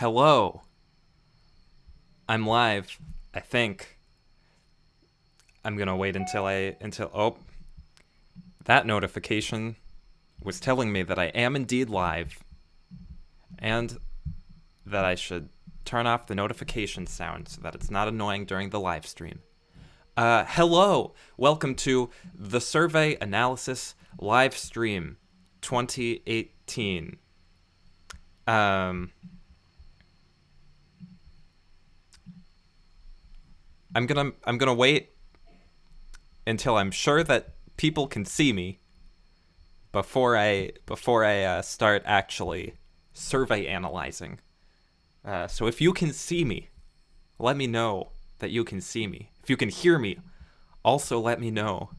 Hello. I'm live, I think. I'm gonna wait until that notification was telling me that I am indeed live and that I should turn off the notification sound so that it's not annoying during the live stream. Hello. Welcome to the Survey Analysis live stream 2018. I'm gonna wait until I'm sure that people can see me before I start actually survey analyzing. So if you can see me, let me know that you can see me. If you can hear me, also let me know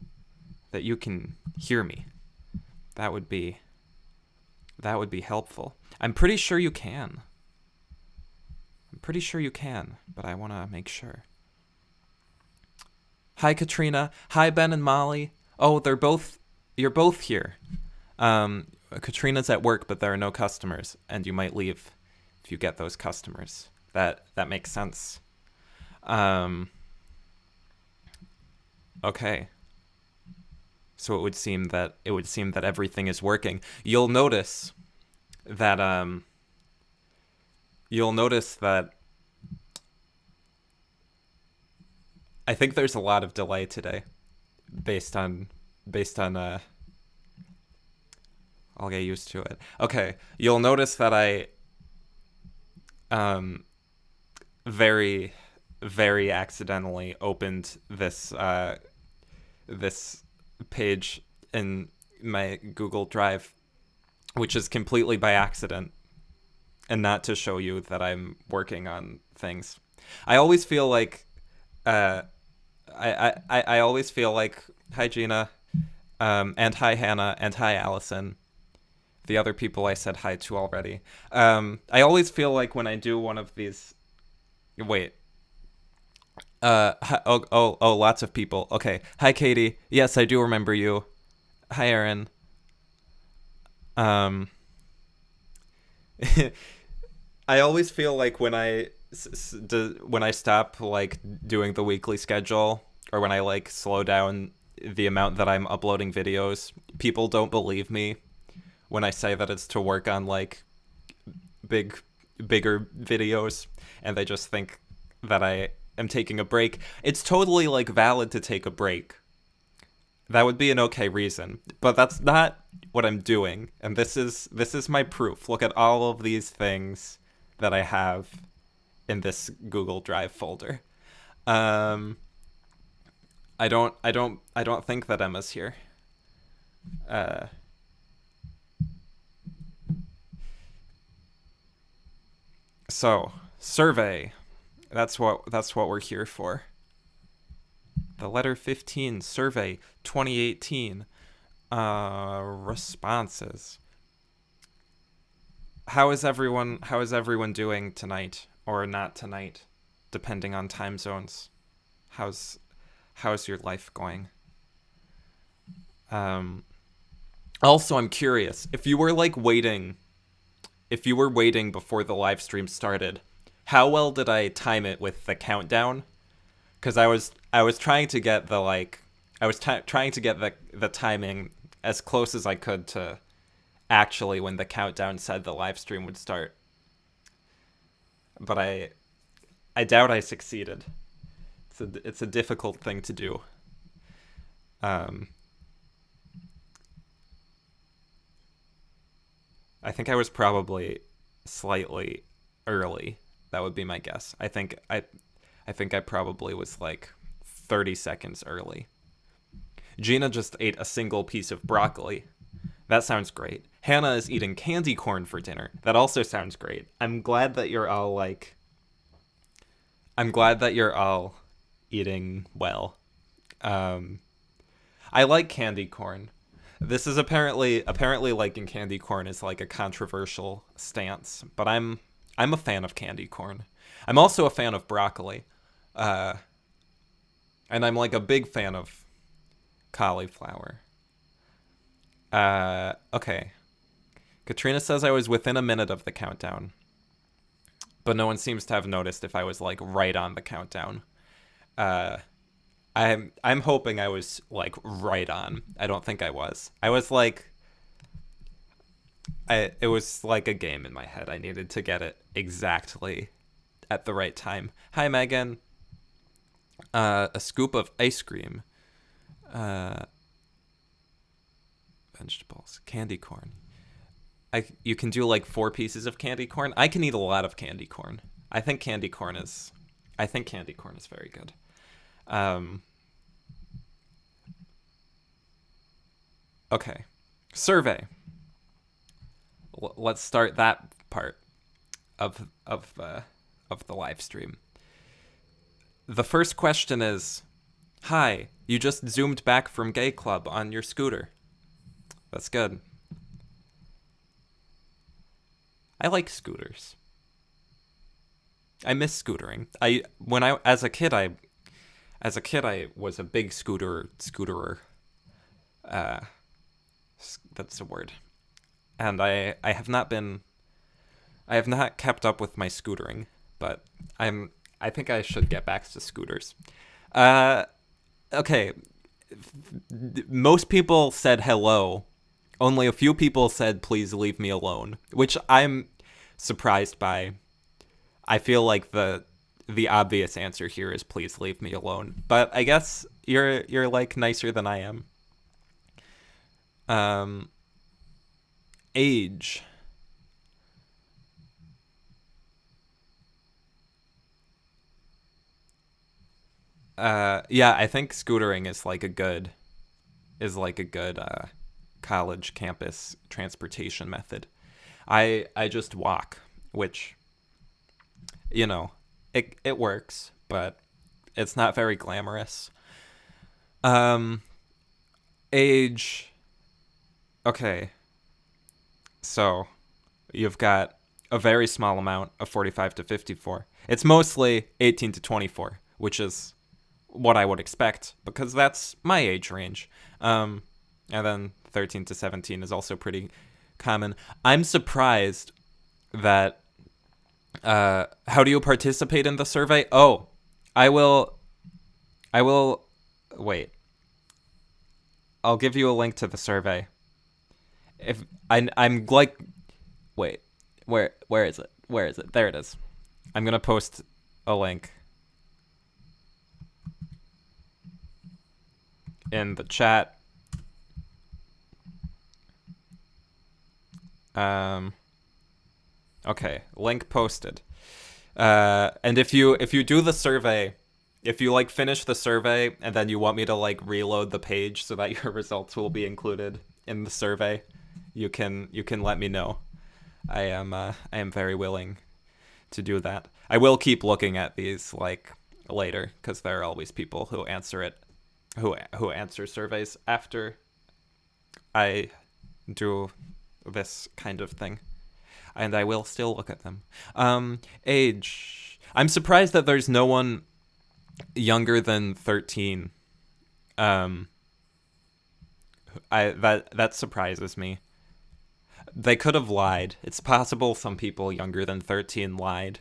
that you can hear me. That would be helpful. I'm pretty sure you can. But I want to make sure. Hi, Katrina. Hi, Ben and Molly. Oh, you're both here. Katrina's at work, but there are no customers, and you might leave if you get those customers. That makes sense. Okay. So it would seem that everything is working. You'll notice that I think there's a lot of delay today based on I'll get used to it. Okay, you'll notice that I very very accidentally opened this page in my Google Drive, which is completely by accident and not to show you that I'm working on things. I always feel like I always feel like, hi Gina, and hi Hannah, and hi Allison, the other people I said hi to already. I always feel like when I do one of these, wait, lots of people. Okay, hi Katie. Yes, I do remember you. Hi Aaron. I always feel like when I stop like doing the weekly schedule, or when I like slow down the amount that I'm uploading videos, people don't believe me when I say that it's to work on like bigger videos, and they just think that I am taking a break. It's totally like valid to take a break. That would be an okay reason, but that's not what I'm doing. And this is my proof. Look at all of these things that I have in this Google Drive folder. I don't think that Emma's here. So, survey. That's what we're here for. The letter 15 survey 2018 responses. How is everyone doing tonight, or not tonight, depending on time zones? How's your life going? Also, I'm curious, if you were waiting before the live stream started, how well did I time it with the countdown? Because I was trying to get the the timing as close as I could to actually when the countdown said the live stream would start. But I doubt I succeeded. It's a difficult thing to do. I think I was probably slightly early. That would be my guess. I think I probably was like 30 seconds early. Gina just ate a single piece of broccoli. That sounds great. Hannah is eating candy corn for dinner. That also sounds great. I'm glad that you're all eating well. I like candy corn. This is apparently liking candy corn is like a controversial stance, but I'm a fan of candy corn. I'm also a fan of broccoli. And I'm like a big fan of cauliflower. Okay. Katrina says I was within a minute of the countdown. but no one seems to have noticed if I was like right on the countdown. Uh, I'm hoping I was like right on. I don't think I was. I was like, it was like a game in my head. I needed to get it exactly at the right time. Hi, Megan. A scoop of ice cream. Vegetables. Candy corn. You can do like 4 pieces of candy corn. I can eat a lot of candy corn. I think candy corn is very good. Okay. Survey. Let's start that part of the live stream. The first question is, hi, you just zoomed back from gay club on your scooter. That's good. I like scooters. I miss scootering. As a kid I was a big scooterer. That's a word. And I have not kept up with my scootering, but I think I should get back to scooters. Okay. Most people said hello. Only a few people said please leave me alone, which I'm surprised by. I feel like the obvious answer here is please leave me alone, but I guess you're like nicer than I am. Age. Yeah, I think scootering is like a good college campus transportation method. I just walk, which, you know, it works, but it's not very glamorous. Age. Okay. So, you've got a very small amount of 45 to 54. It's mostly 18 to 24, which is what I would expect, because that's my age range. And then 13 to 17 is also pretty common. I'm surprised that... how do you participate in the survey? Oh, I will... Wait. I'll give you a link to the survey. If I'm like... Wait. Where is it? Where is it? There it is. I'm going to post a link in the chat. Okay, link posted. And if you do the survey, if you like finish the survey and then you want me to like reload the page so that your results will be included in the survey, you can let me know. I am very willing to do that. I will keep looking at these like later, because there are always people who answer it, who answer surveys after I do this kind of thing, and I will still look at them. Age. I'm surprised that there's no one younger than 13. That surprises me. They could have lied. It's possible some people younger than 13 lied.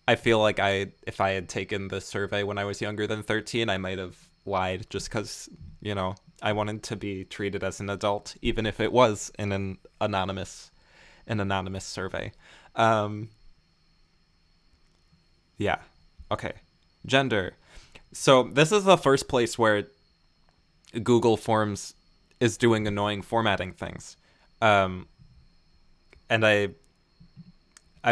I feel like if I had taken the survey when I was younger than 13, I might have lied, just because, you know, I wanted to be treated as an adult, even if it was in an anonymous survey. Yeah. Okay. Gender. So this is the first place where Google Forms is doing annoying formatting things. And I've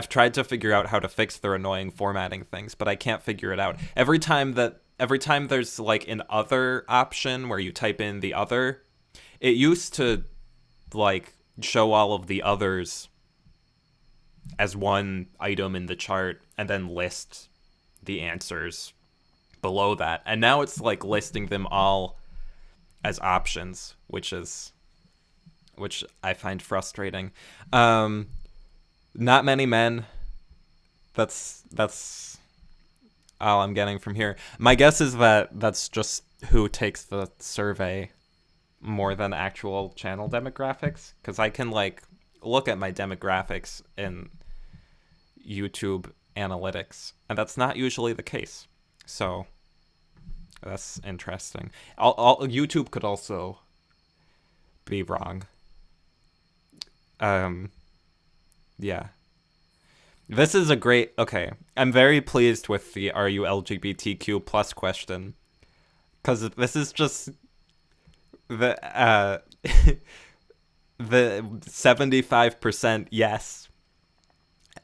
tried to figure out how to fix their annoying formatting things, but I can't figure it out. Every time there's like an other option where you type in the other, it used to like show all of the others as one item in the chart and then list the answers below that. And now it's like listing them all as options, which I find frustrating. Not many men. That's all I'm getting from here. My guess is that that's just who takes the survey more than actual channel demographics, because I can like look at my demographics and YouTube analytics, and that's not usually the case. So that's interesting. YouTube could also be wrong. Yeah. This is a great... Okay, I'm very pleased with the "Are you LGBTQ plus" question, because this is just the the 75% yes,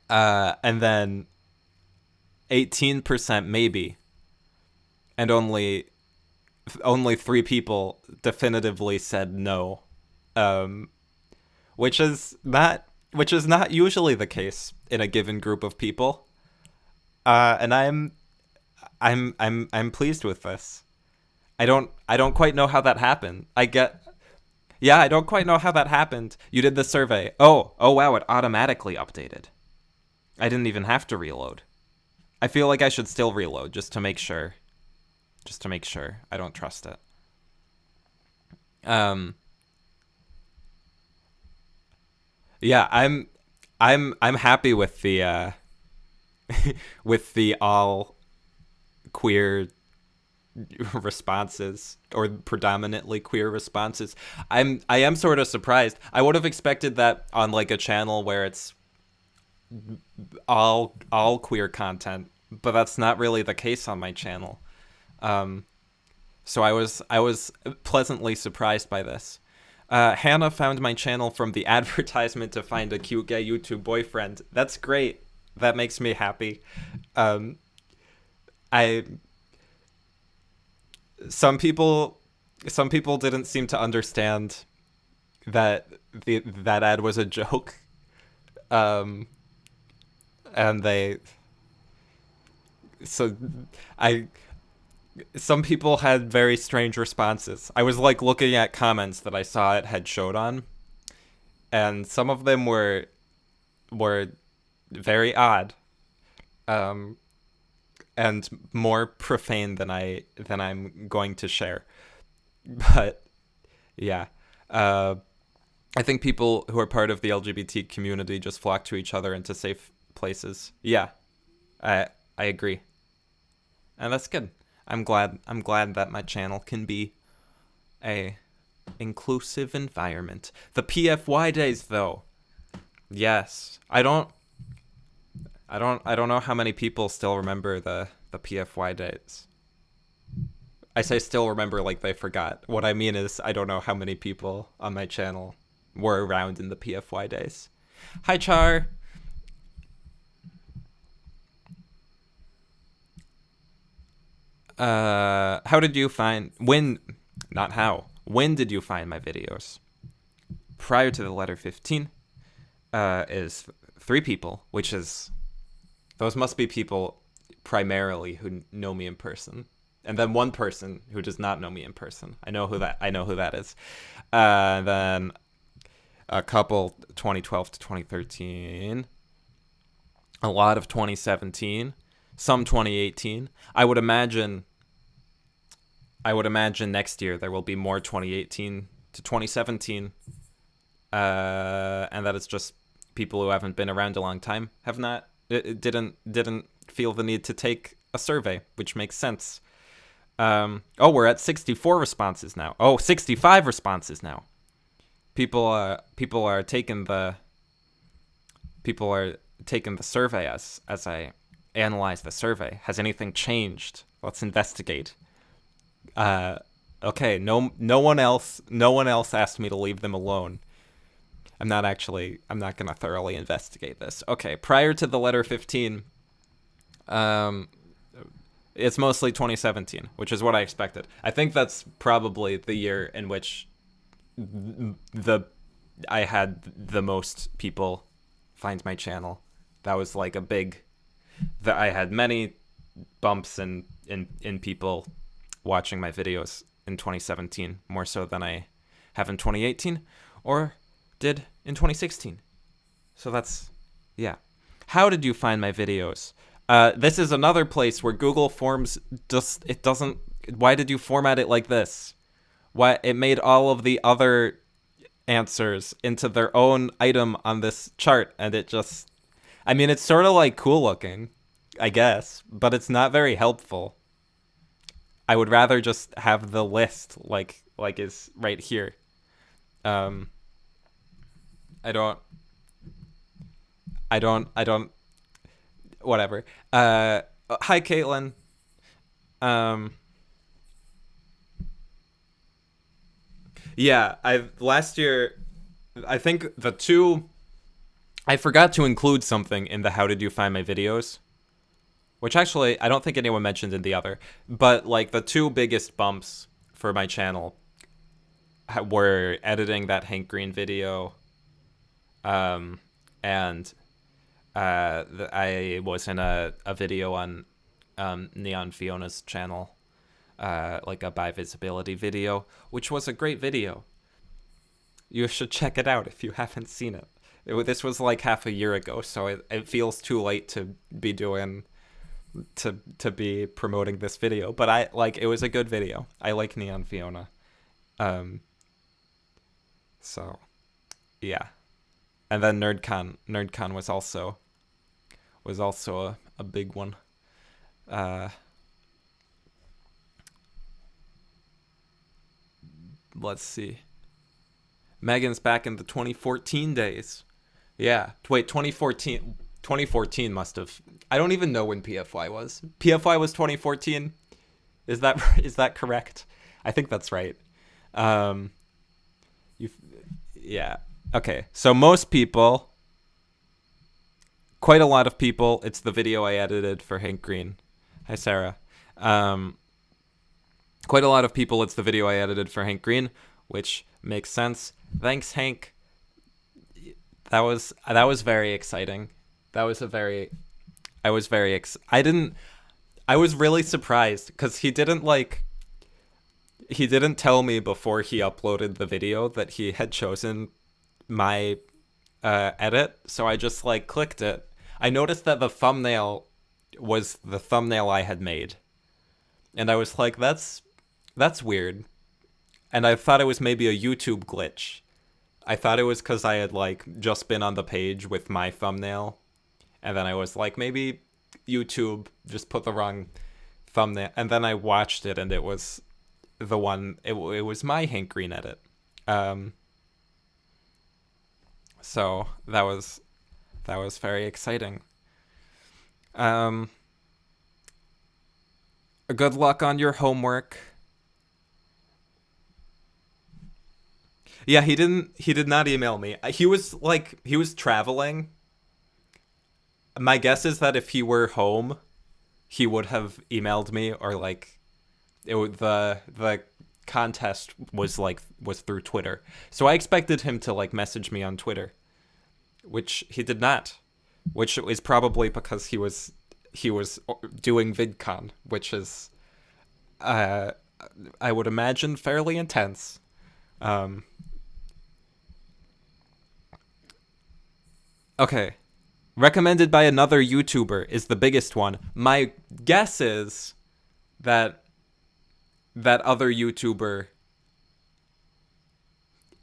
and then 18% maybe, and only 3 people definitively said no, which is not usually the case in a given group of people, and I'm pleased with this. I don't quite know how that happened. I don't quite know how that happened. You did the survey. Oh wow, it automatically updated. I didn't even have to reload. I feel like I should still reload just to make sure. I don't trust it. Yeah, I'm happy with the with the all queer responses, or predominantly queer responses. I am sort of surprised. I would have expected that on like a channel where it's all queer content, but that's not really the case on my channel. So I was pleasantly surprised by this. Hannah found my channel from the advertisement to find a cute gay YouTube boyfriend. That's great. That makes me happy. Some people didn't seem to understand that that ad was a joke. And some people had very strange responses. I was like looking at comments that I saw it had showed on, and some of them were very odd, and more profane than I'm going to share. But yeah, I think people who are part of the LGBT community just flock to each other into safe places. Yeah, I agree, and that's good. I'm glad that my channel can be a inclusive environment. The PFY days, though. Yes, I don't know how many people still remember the PFY days. I say still remember like they forgot. What I mean is I don't know how many people on my channel were around in the PFY days. Hi, Char. How did you find... When did you find my videos? Prior to the letter 15 is 3 people, which is... Those must be people primarily who know me in person. And then 1 person who does not know me in person. I know who that is. Then a couple 2012 to 2013. A lot of 2017. Some 2018. I would imagine next year there will be more 2018 to 2017. And that it's just people who haven't been around a long time didn't feel the need to take a survey, which makes sense. We're at 64 responses now. 65 responses now. People are taking the survey as I analyze the survey. Has anything changed? Let's investigate. Okay, no one else asked me to leave them alone. I'm not going to thoroughly investigate this. Okay, prior to the letter 15, it's mostly 2017, which is what I expected. I think that's probably the year in which I had the most people find my channel. That was like I had many bumps in people watching my videos in 2017, more so than I have in 2018 or did in 2016. So that's, yeah. How did you find my videos? This is another place where Google Forms doesn't. Why did you format it like this? Why it made all of the other answers into their own item on this chart, and it just, I mean, it's sort of like cool looking, I guess, but it's not very helpful. I would rather just have the list like is right here. Um, I don't, I don't. Whatever. Hi, Caitlin. Um, yeah, I last year, I think the two. I forgot to include something in the how did you find my videos, which actually I don't think anyone mentioned in the other. But like the two biggest bumps for my channel were editing that Hank Green video, and I was in a video on Neon Fiona's channel, like a by visibility video, which was a great video. You should check it out if you haven't seen it. This was like half a year ago, so it feels too late to be doing to be promoting this video. But I like it was a good video. I like Neon Fiona. Um, so yeah, and then NerdCon was also a big one. Uh, let's see. Megan's back in the 2014 days. Yeah. Wait, 2014. 2014 must have. I don't even know when PFY was. PFY was 2014. Is that correct? I think that's right. Um, you. Yeah. Okay. So most people, quite a lot of people, it's the video I edited for Hank Green. Hi, Sarah. Quite a lot of people, it's the video I edited for Hank Green, which makes sense. Thanks, Hank. That was very exciting. That was a very I was very I was really surprised because he didn't tell me before he uploaded the video that he had chosen my edit, so I just like clicked it. I noticed that the thumbnail was the thumbnail I had made, and I was like, that's weird. And I thought it was maybe a YouTube glitch. I thought it was because I had like just been on the page with my thumbnail, and then I was like, maybe YouTube just put the wrong thumbnail. And then I watched it, and it was the one. It was my Hank Green edit. So that was very exciting. Good luck on your homework. Yeah, he did not email me. He was traveling. My guess is that if he were home, he would have emailed me, or like the contest was through Twitter. So I expected him to like message me on Twitter, which he did not, which is probably because he was doing VidCon, which is I would imagine fairly intense. Okay. Recommended by another YouTuber is the biggest one. My guess is that other YouTuber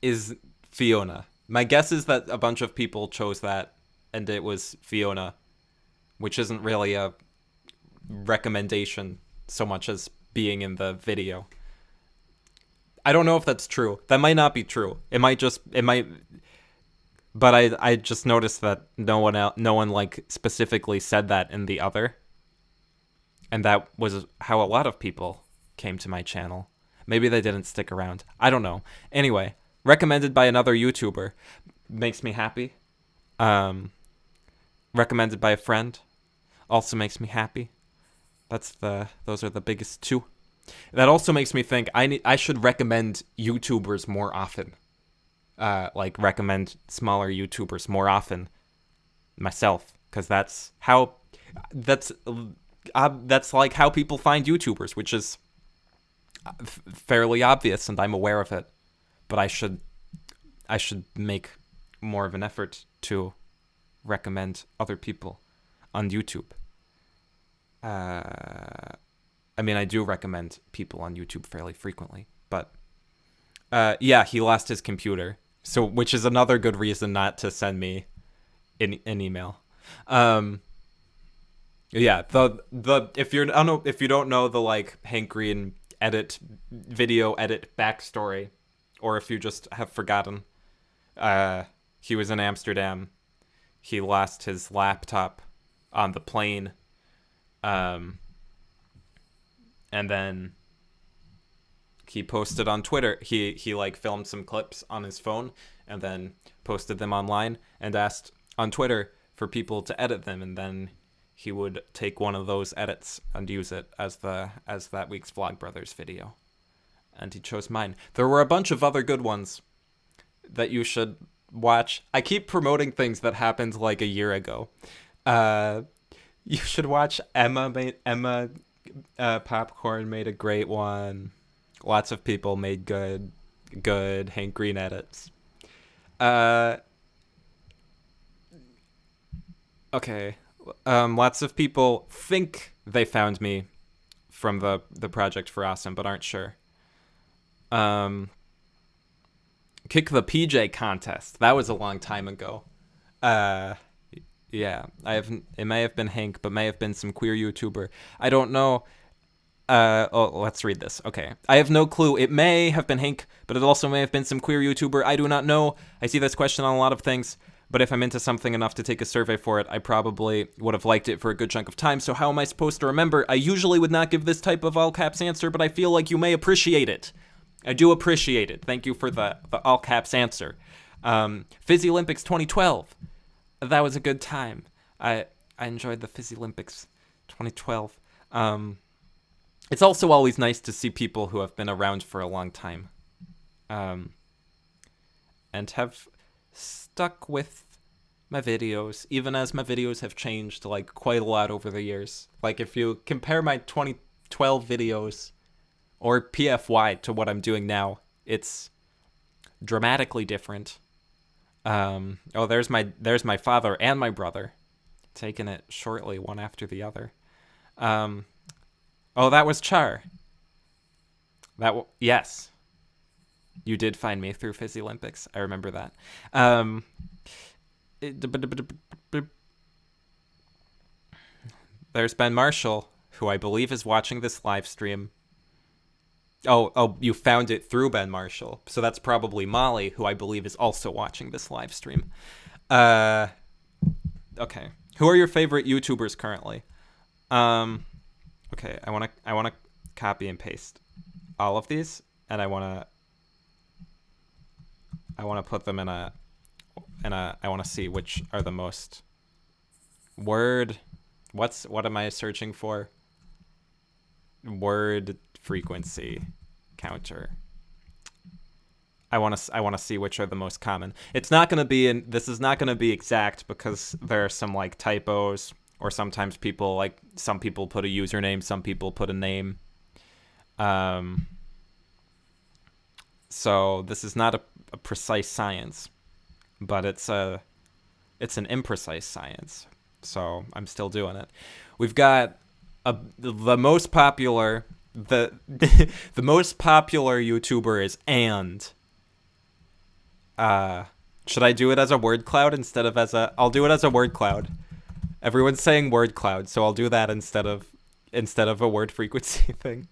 is Fiona. My guess is that a bunch of people chose that, and it was Fiona, which isn't really a recommendation so much as being in the video. I don't know if that's true. That might not be true. It might. But I just noticed that no one like specifically said that in the other. And that was how a lot of people came to my channel. Maybe they didn't stick around. I don't know. Anyway, recommended by another YouTuber. Makes me happy. Recommended by a friend. Also makes me happy. Those are the biggest two. That also makes me think I should recommend YouTubers more often. Recommend smaller YouTubers more often myself, because that's like how people find YouTubers, which is fairly obvious, and I'm aware of it. But I should make more of an effort to recommend other people on YouTube. I mean, I do recommend people on YouTube fairly frequently, but yeah, he lost his computer. So, which is another good reason not to send me an email. Yeah, the if you don't know the like Hank Green video edit backstory, or if you just have forgotten, he was in Amsterdam. He lost his laptop on the plane, and then he posted on Twitter. He like filmed some clips on his phone and then posted them online and asked on Twitter for people to edit them, and then he would take one of those edits and use it as that week's Vlogbrothers video. And he chose mine. There were a bunch of other good ones that you should watch. I keep promoting things that happened like a year ago. You should watch Emma Popcorn made a great one. Lots of people made good Hank Green edits. Okay. Lots of people think they found me from the Project for Awesome, but aren't sure. Kick the PJ contest. That was a long time ago. Yeah, it may have been Hank, but may have been some queer YouTuber. I don't know. Let's read this. Okay. I have no clue. It may have been Hank, but it also may have been some queer YouTuber. I do not know. I see this question on a lot of things, but if I'm into something enough to take a survey for it, I probably would have liked it for a good chunk of time, so how am I supposed to remember? I usually would not give this type of all caps answer, but I feel like you may appreciate it. I do appreciate it. Thank you for the all caps answer. Fizzy Olympics 2012. That was a good time. I enjoyed the Fizzy Olympics 2012. It's also always nice to see people who have been around for a long time, and have stuck with my videos, even as my videos have changed like quite a lot over the years. Like if you compare my 2012 videos or PFY to what I'm doing now, it's dramatically different. There's my father and my brother, taking it shortly one after the other. That was Char. Yes. You did find me through Fizzy Olympics. I remember that. There's Ben Marshall, who I believe is watching this live stream. Oh, you found it through Ben Marshall. So that's probably Molly, who I believe is also watching this live stream. Okay. Who are your favorite YouTubers currently? Okay, I want to copy and paste all of these, and I want to put them in a I want to see which are the most what am I searching for? Word frequency counter. I want to see which are the most common. It's not going to be this is not going to be exact because there are some like typos, or sometimes some people put a username, some people put a name. So this is not a precise science, but it's an imprecise science. So I'm still doing it. We've got the most popular the most popular YouTuber is should I do it as a word cloud instead of I'll do it as a word cloud. Everyone's saying word cloud, so I'll do that instead of a word frequency thing.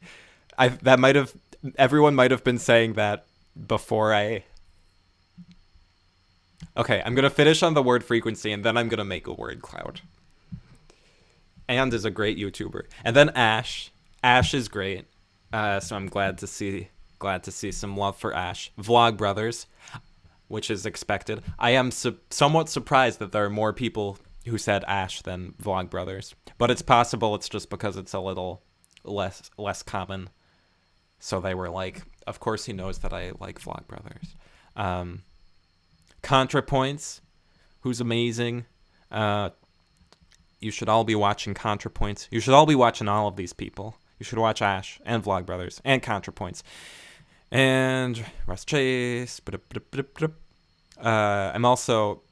Everyone might have been saying that before Okay, I'm going to finish on the word frequency, and then I'm going to make a word cloud. And is a great YouTuber. And then Ash. Ash is great. So I'm glad to see some love for Ash. Vlogbrothers, which is expected. I am somewhat surprised that there are more people who said Ash than Vlogbrothers. But it's possible it's just because it's a little less common. So they were like, of course he knows that I like Vlogbrothers. ContraPoints, who's amazing. You should all be watching ContraPoints. You should all be watching all of these people. You should watch Ash and Vlogbrothers and ContraPoints. And Russ Chase. I'm also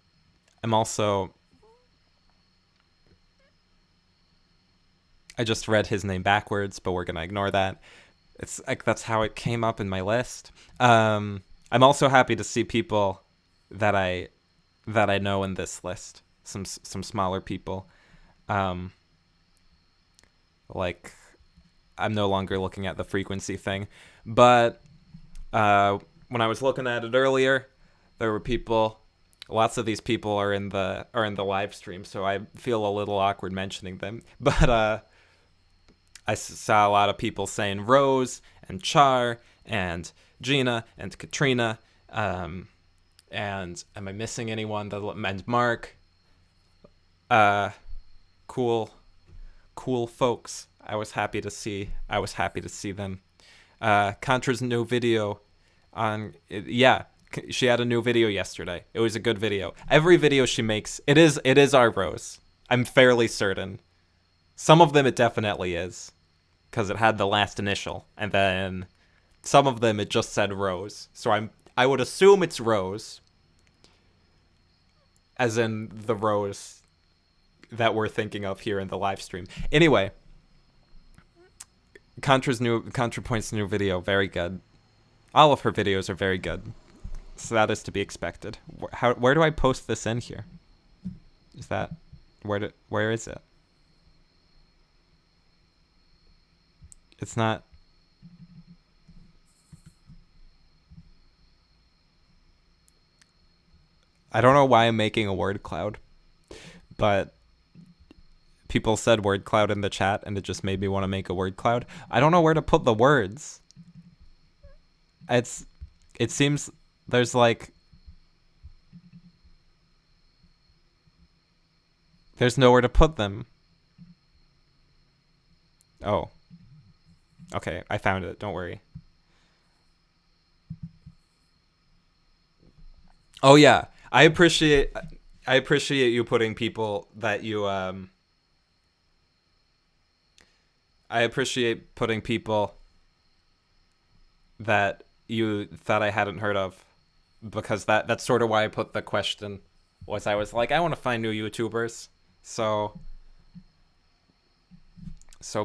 I just read his name backwards, but we're going to ignore that. It's like that's how it came up in my list. I'm also happy to see people that I know in this list. some smaller people. Like, I'm no longer looking at the frequency thing, but when I was looking at it earlier, there were people. Lots of these people are in the live stream, so I feel a little awkward mentioning them. But I saw a lot of people saying Rose and Char and Gina and Katrina. And am I missing anyone? And Mark. Cool folks. I was happy to see them. Contra's new video she had a new video yesterday. It was a good video. Every video she makes, it is our Rose. I'm fairly certain. Some of them it definitely is, because it had the last initial, and then some of them it just said Rose. So I would assume it's Rose, as in the Rose that we're thinking of here in the live stream. Anyway, ContraPoint's new video, very good. All of her videos are very good, so that is to be expected. Where do I post this in here? Is that where is it? It's not. I don't know why I'm making a word cloud, but people said word cloud in the chat, and it just made me want to make a word cloud. I don't know where to put the words. It seems there's nowhere to put them. Oh. Okay, I found it. Don't worry. Oh yeah, I appreciate you putting people that you I appreciate putting people that you thought I hadn't heard of, because that's sort of why I put the question. I was like, I want to find new YouTubers, so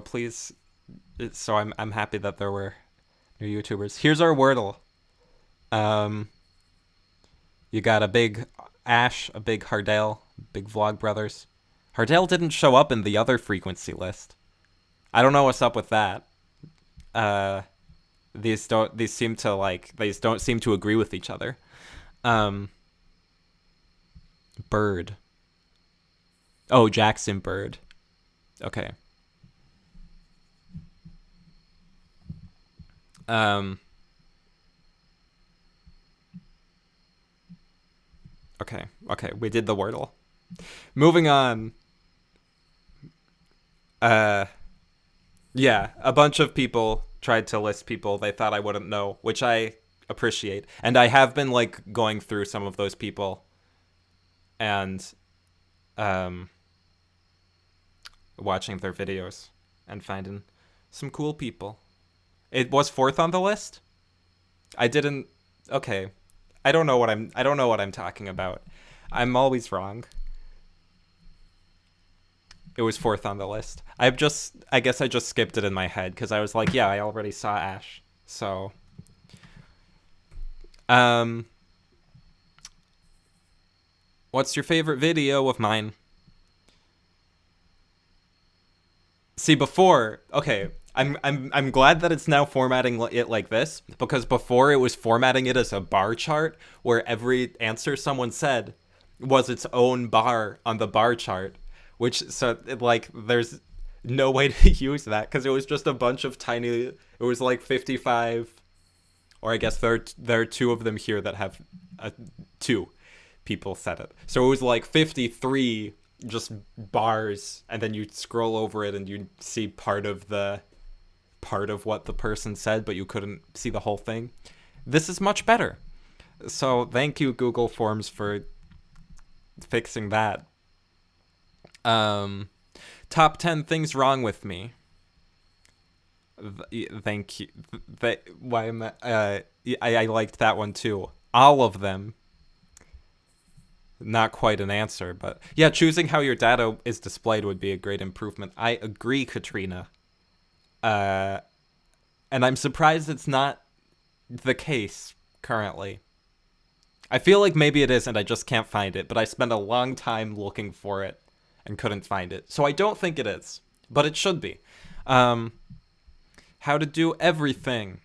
please. So I'm happy that there were new YouTubers. Here's our Wordle. You got a big Ash, a big Hardale, big Vlogbrothers. Hardale didn't show up in the other frequency list. I don't know what's up with that. These don't seem to agree with each other. Bird. Oh, Jackson Bird. Okay. Okay, we did the Wordle. Moving on. Yeah, a bunch of people tried to list people they thought I wouldn't know, which I appreciate. And I have been going through some of those people and watching their videos and finding some cool people. It was 4th on the list? I didn't. Okay. I don't know what I'm talking about. I'm always wrong. It was 4th on the list. I guess I just skipped it in my head because I was like, yeah, I already saw Ash. So what's your favorite video of mine? See, before, okay, I'm glad that it's now formatting it like this, because before it was formatting it as a bar chart where every answer someone said was its own bar on the bar chart, which there's no way to use that because it was just a bunch of tiny. It was 55, or I guess there are 2 of them here that have 2 people said it, so it was 53 just bars, and then you'd scroll over it and you'd see part of what the person said, but you couldn't see the whole thing. This is much better. So thank you, Google Forms, for fixing that. Top 10 things wrong with me. Thank you. Why am I liked that one too. All of them. Not quite an answer, but yeah, choosing how your data is displayed would be a great improvement. I agree, Katrina. And I'm surprised it's not the case currently. I feel like maybe it is and I just can't find it, but I spent a long time looking for it and couldn't find it. So I don't think it is, but it should be. How to do everything.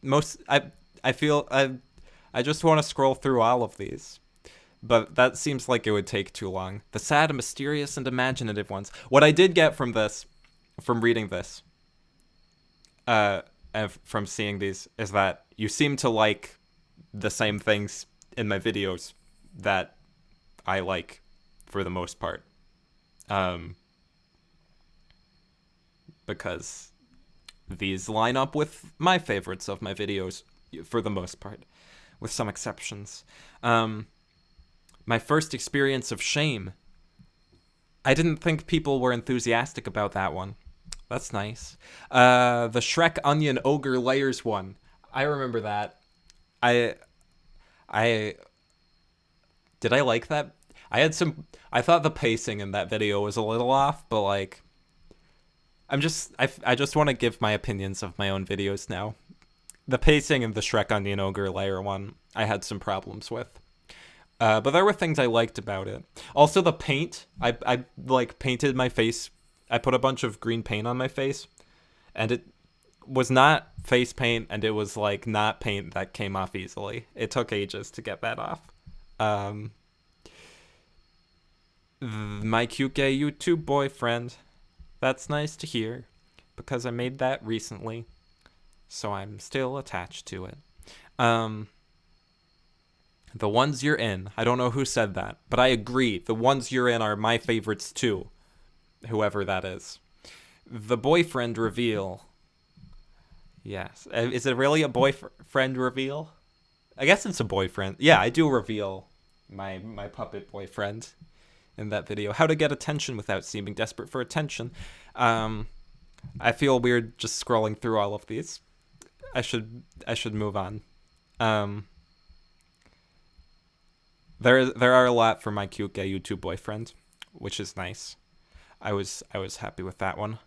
Most I feel I just want to scroll through all of these. But that seems like it would take too long. The sad, mysterious, and imaginative ones. What I did get from this, from reading this, and from seeing these, is that you seem to like the same things in my videos that I like for the most part. Because these line up with my favorites of my videos for the most part, with some exceptions. My first experience of shame. I didn't think people were enthusiastic about that one. That's nice. The Shrek Onion Ogre Layers one. I remember that. I did I like that? I thought the pacing in that video was a little off, but like I just want to give my opinions of my own videos now. The pacing in the Shrek Onion Ogre Layer one, I had some problems with. But there were things I liked about it. Also, the paint. I like painted my face. I put a bunch of green paint on my face, and it was not face paint, and it was like not paint that came off easily. It took ages to get that off. My cute gay YouTube boyfriend. That's nice to hear, because I made that recently, so I'm still attached to it. The ones you're in. I don't know who said that, but I agree. The ones you're in are my favorites too. Whoever that is. The boyfriend reveal. Yes. Is it really a boyfriend reveal? I guess it's a boyfriend. Yeah, I do reveal my puppet boyfriend in that video. How to get attention without seeming desperate for attention. I feel weird just scrolling through all of these. I should move on. There are a lot for my cute gay YouTube boyfriend, which is nice. I was happy with that one.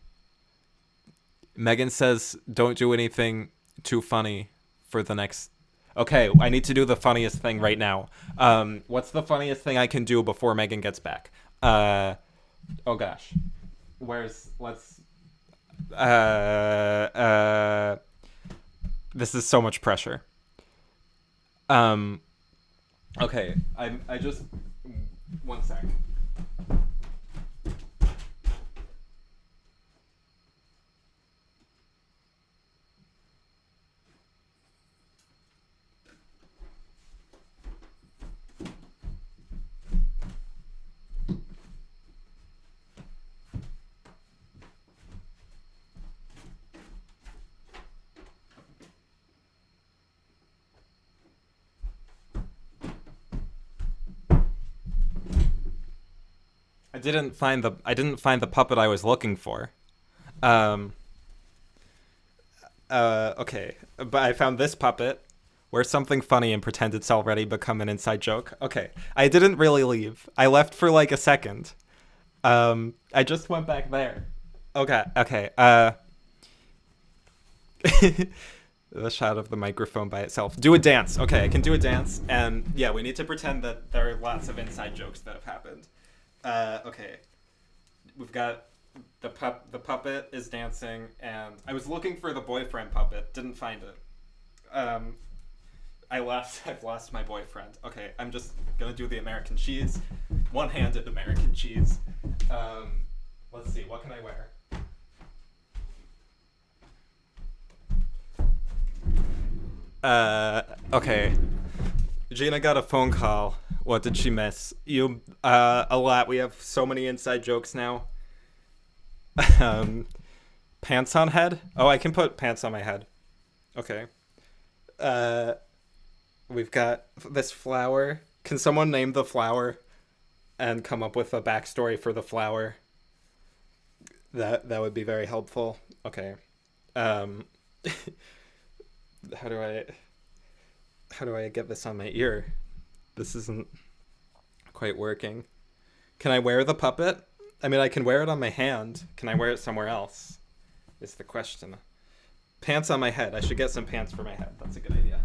Megan says, don't do anything too funny for the next... Okay, I need to do the funniest thing right now. What's the funniest thing I can do before Megan gets back? Oh gosh. This is so much pressure. Okay, I just... One sec. I didn't find the puppet I was looking for. Okay, but I found this puppet. Wear something funny and pretend it's already become an inside joke. Okay, I didn't really leave. I left for like a second. I just went back there. Okay. The shot of the microphone by itself. Do a dance. Okay, I can do a dance. And yeah, we need to pretend that there are lots of inside jokes that have happened. Okay. We've got the puppet is dancing, and I was looking for the boyfriend puppet, didn't find it. I've lost my boyfriend. Okay, I'm just gonna do the American cheese, one-handed American cheese. Let's see, what can I wear? Okay. Gina got a phone call. What did she miss? A lot. We have so many inside jokes now. Pants on head? Oh, I can put pants on my head. Okay. We've got this flower. Can someone name the flower and come up with a backstory for the flower? That would be very helpful. Okay. How do I get this on my ear? This isn't quite working. Can I wear the puppet? I mean, I can wear it on my hand. Can I wear it somewhere else? Is the question. Pants on my head. I should get some pants for my head. That's a good idea.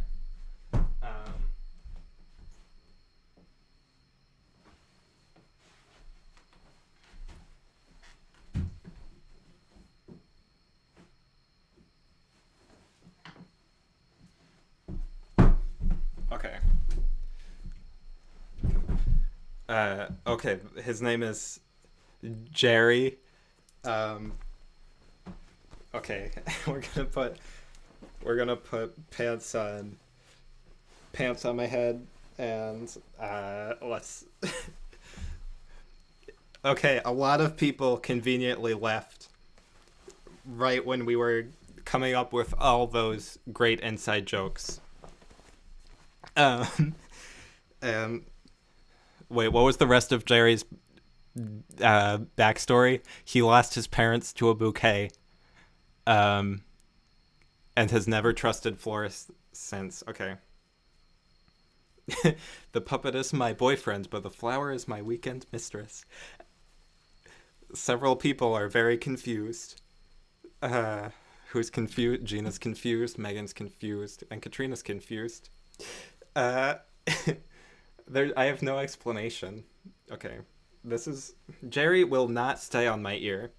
Okay. Okay, his name is Jerry. Okay, we're gonna put pants on my head, and let's. Okay, a lot of people conveniently left right when we were coming up with all those great inside jokes. And wait, what was the rest of Jerry's backstory? He lost his parents to a bouquet, and has never trusted florists since. Okay. The puppet is my boyfriend, but the flower is my weekend mistress. Several people are very confused. Who's confused? Gina's confused, Megan's confused, and Katrina's confused. I have no explanation. Okay. Jerry will not stay on my ear.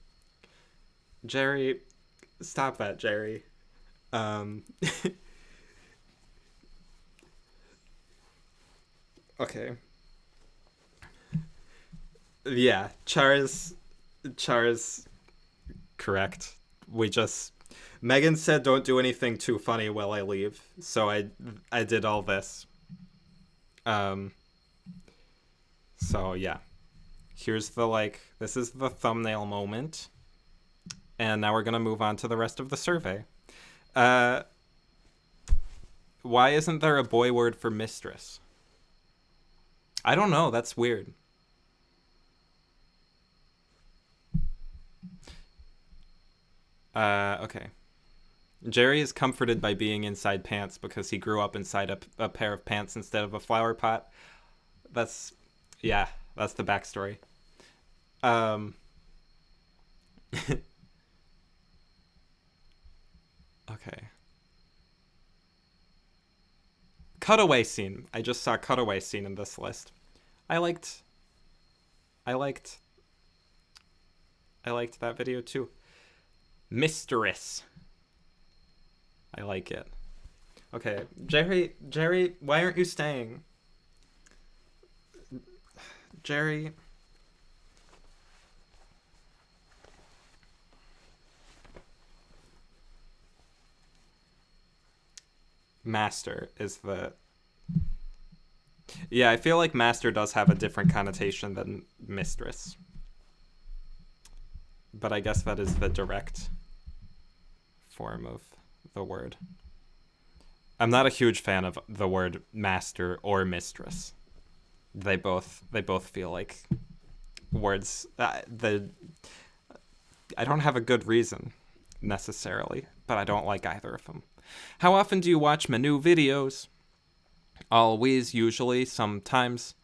Jerry, stop that, Jerry. Okay. Yeah, Char's correct. Megan said don't do anything too funny while I leave, so I did all this. So yeah. Here's this is the thumbnail moment. And now we're going to move on to the rest of the survey. Why isn't there a boy word for mistress? I don't know. That's weird. Okay. Jerry is comforted by being inside pants because he grew up inside a pair of pants instead of a flower pot. That's the backstory. Okay. Cutaway scene. I just saw cutaway scene in this list. I liked that video too. Mistress. I like it. Okay, Jerry, why aren't you staying? Jerry. Master is the... Yeah, I feel like master does have a different connotation than mistress. But I guess that is the direct form of the word. I'm not a huge fan of the word master or mistress. They both feel like words I don't have a good reason necessarily, but I don't like either of them. How often do you watch Manu videos? Always, usually, sometimes.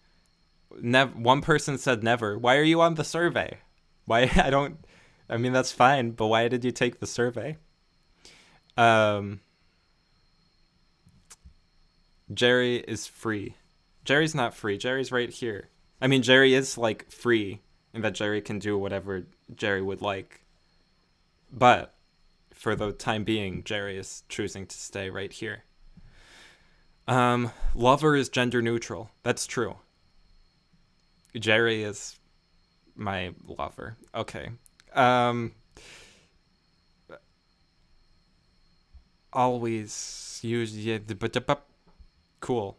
One person said never. Why are you on the survey? Why? I mean, that's fine, but why did you take the survey? Jerry is free. Jerry's not free. Jerry's right here. I mean, Jerry is, free, in that Jerry can do whatever Jerry would like. But for the time being, Jerry is choosing to stay right here. Lover is gender neutral. That's true. Jerry is my lover. Okay. Always use... Cool.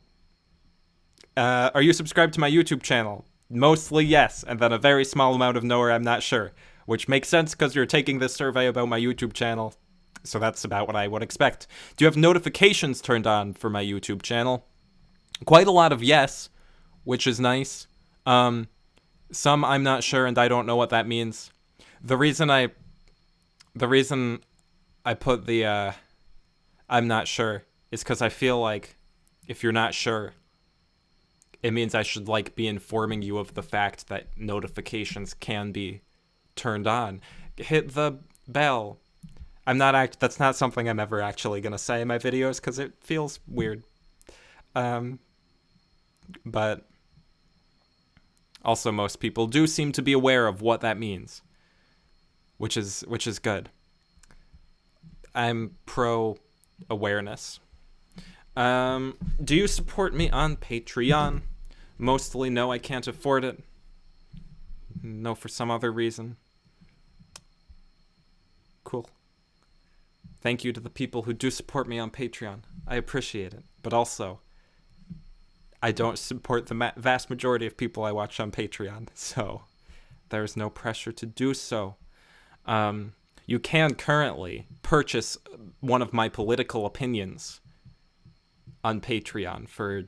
Are you subscribed to my YouTube channel? Mostly yes, and then a very small amount of no or I'm not sure. Which makes sense because you're taking this survey about my YouTube channel. So that's about what I would expect. Do you have notifications turned on for my YouTube channel? Quite a lot of yes, which is nice. Some I'm not sure and I don't know what that means. The reason I put the I'm not sure is because I feel like if you're not sure, it means I should be informing you of the fact that notifications can be turned on. Hit the bell. That's not something I'm ever actually gonna say in my videos because it feels weird. But also most people do seem to be aware of what that means, which is good. I'm pro awareness. Do you support me on Patreon? Mostly no, I can't afford it. No, for some other reason. Cool. Thank you to the people who do support me on Patreon. I appreciate it. But also, I don't support the vast majority of people I watch on Patreon, so there's no pressure to do so. You can currently purchase one of my political opinions on Patreon for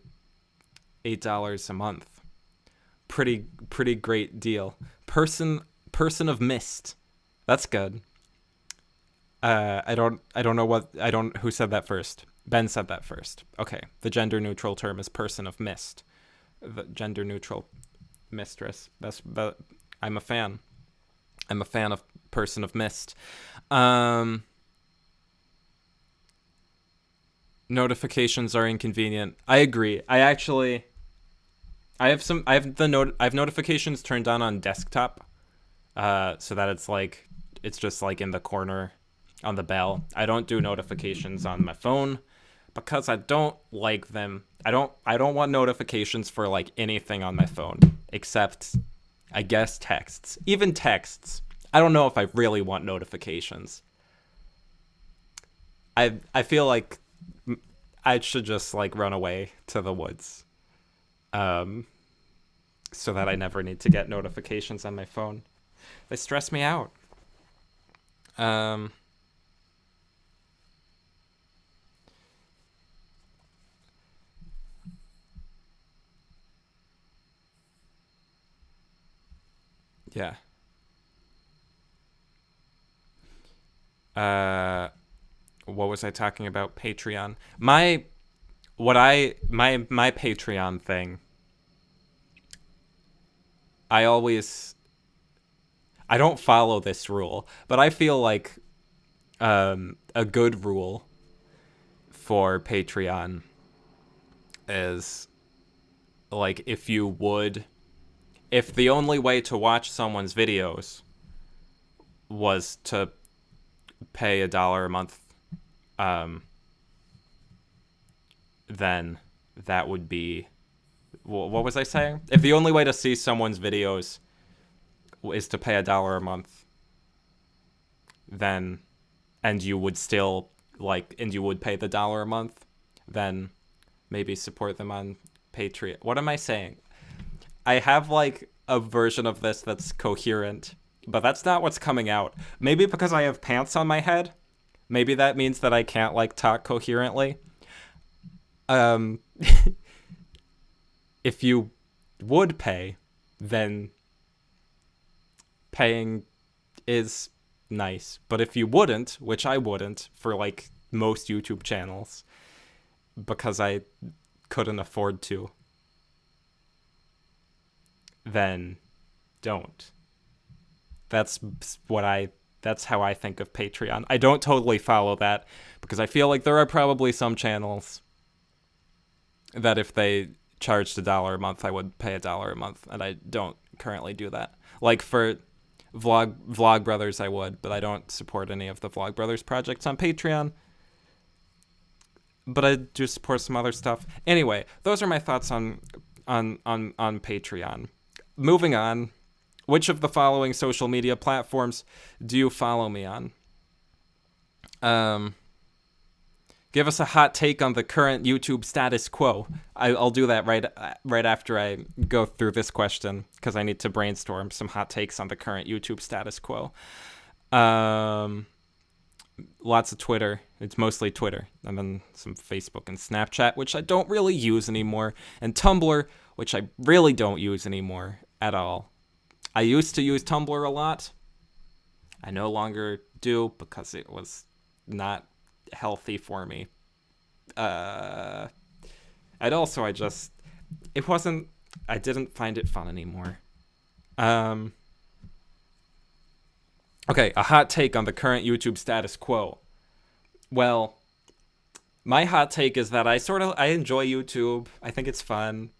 $8 a month. Pretty great deal. Person of Mist. That's good. I don't know who said that first. Ben said that first. Okay. The gender neutral term is person of mist. The gender neutral mistress. I'm a fan. I'm a fan of person of mist. Notifications are inconvenient. I agree. I have notifications turned on desktop. So that it's just like in the corner on the bell. I don't do notifications on my phone because I don't like them. I don't want notifications for like anything on my phone except I guess texts. Even texts. I don't know if I really want notifications. I feel like I should just like run away to the woods. So that I never need to get notifications on my phone. They stress me out. Yeah. What was I talking about? Patreon. My Patreon thing. I don't follow this rule, but I feel like a good rule for Patreon is like if the only way to watch someone's videos was to pay $1 a month, then that would be, what was I saying? If the only way to see someone's videos is to pay $1 a month, then, and you would still and you would pay the $1 a month, then maybe support them on Patreon. What am I saying? I have like a version of this that's coherent, but that's not what's coming out. Maybe because I have pants on my head. Maybe that means that I can't like talk coherently. If you would pay, then paying is nice. But if you wouldn't, which I wouldn't for like most YouTube channels, because I couldn't afford to, then don't. That's how I think of Patreon. I don't totally follow that because I feel like there are probably some channels that if they charged $1 a month, I would pay $1 a month, and I don't currently do that. Like for Vlog Brothers, I would, but I don't support any of the Vlog Brothers projects on Patreon. But I do support some other stuff. Anyway, those are my thoughts on Patreon. Moving on, which of the following social media platforms do you follow me on? Give us a hot take on the current YouTube status quo. I'll do that right after I go through this question because I need to brainstorm some hot takes on the current YouTube status quo. Lots of Twitter. It's mostly Twitter. And then some Facebook and Snapchat, which I don't really use anymore. And Tumblr, which I really don't use anymore at all. I used to use Tumblr a lot. I no longer do because it was not healthy for me. I didn't find it fun anymore. Okay, a hot take on the current YouTube status quo. Well, my hot take is that I enjoy YouTube. I think it's fun.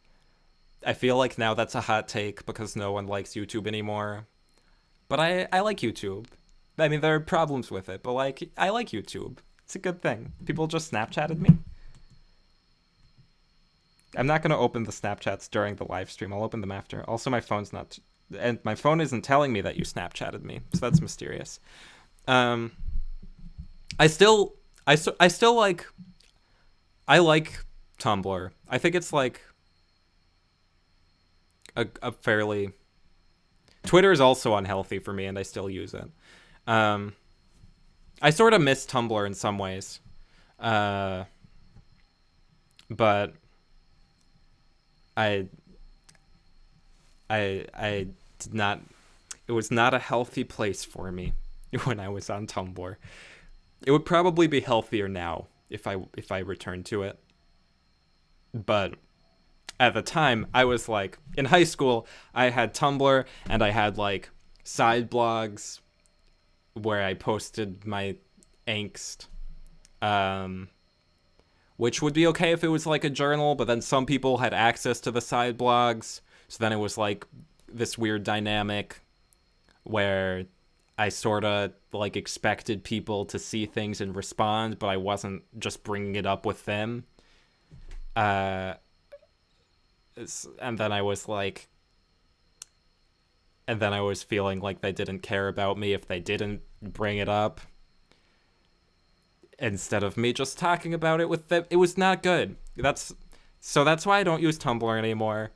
I feel like now that's a hot take because no one likes YouTube anymore. But I like YouTube. I mean, there are problems with it, but like, I like YouTube. It's a good thing. People just Snapchatted me. I'm not going to open the Snapchats during the live stream. I'll open them after. Also, my phone's not... And my phone isn't telling me that you Snapchatted me, so that's mysterious. Um, I still like... I like Tumblr. I think it's like a fairly... Twitter is also unhealthy for me, and I still use it. I sort of miss Tumblr in some ways. But I did not... It was not a healthy place for me when I was on Tumblr. It would probably be healthier now if I returned to it. But at the time, I was like, in high school, I had Tumblr and I had like side blogs where I posted my angst, which would be okay if it was like a journal, but then some people had access to the side blogs, so then it was like this weird dynamic where I sort of like expected people to see things and respond, but I wasn't just bringing it up with them. And then I was like, and then I was feeling like they didn't care about me if they didn't bring it up. Instead of me just talking about it with them, it was not good. That's why I don't use Tumblr anymore.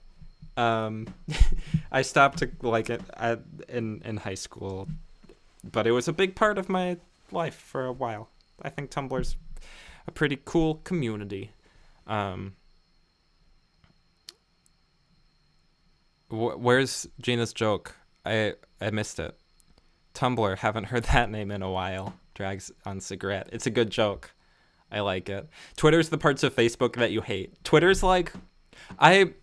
I stopped to like it in high school, but it was a big part of my life for a while. I think Tumblr's a pretty cool community. Where's Gina's joke? I missed it. Tumblr, haven't heard that name in a while. Drags on cigarette. It's a good joke. I like it. Twitter's the parts of Facebook that you hate. Twitter's like, I'm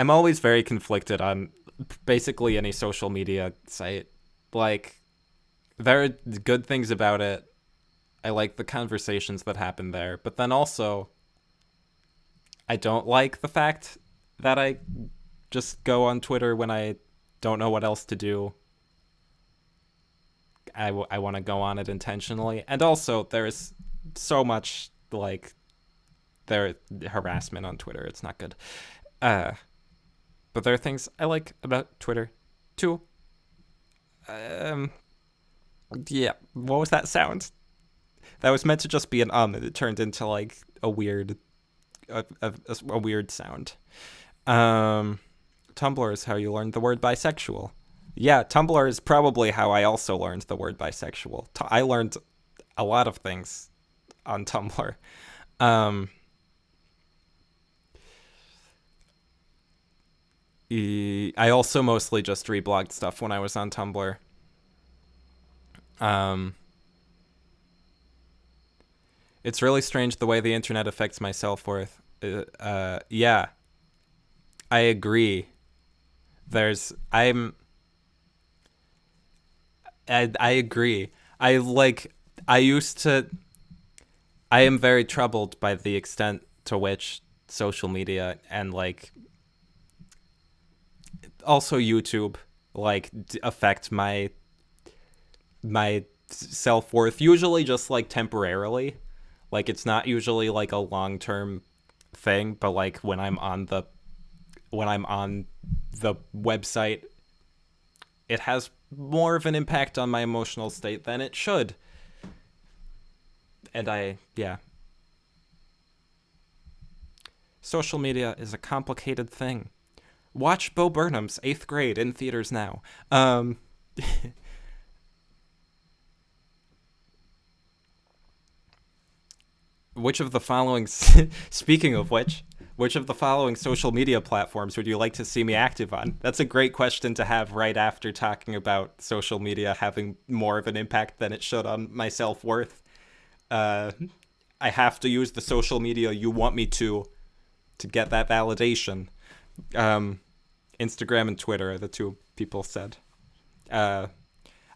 always very conflicted on basically any social media site. Like, there are good things about it. I like the conversations that happen there, but then also, I don't like the fact that I just go on Twitter when I don't know what else to do. I want to go on it intentionally. And also, there's so much, like, harassment on Twitter. It's not good. But there are things I like about Twitter, too. Yeah, what was that sound? That was meant to just be an and it turned into, like, a weird sound. Tumblr is how you learned the word bisexual. Yeah, Tumblr is probably how I also learned the word bisexual. I learned a lot of things on Tumblr. I also mostly just reblogged stuff when I was on Tumblr. It's really strange the way the internet affects my self-worth. Yeah, I agree. I agree. I am very troubled by the extent to which social media and like also YouTube like affect my self-worth, usually just like temporarily. Like it's not usually like a long-term thing, but like when I'm on the website, it has more of an impact on my emotional state than it should. And social media is a complicated thing. Watch Bo Burnham's 8th Grade in theaters now. Which of the following, speaking of which of the following social media platforms would you like to see me active on? That's a great question to have right after talking about social media having more of an impact than it should on my self-worth. I have to use the social media you want me to get that validation. Instagram and Twitter are the two people said.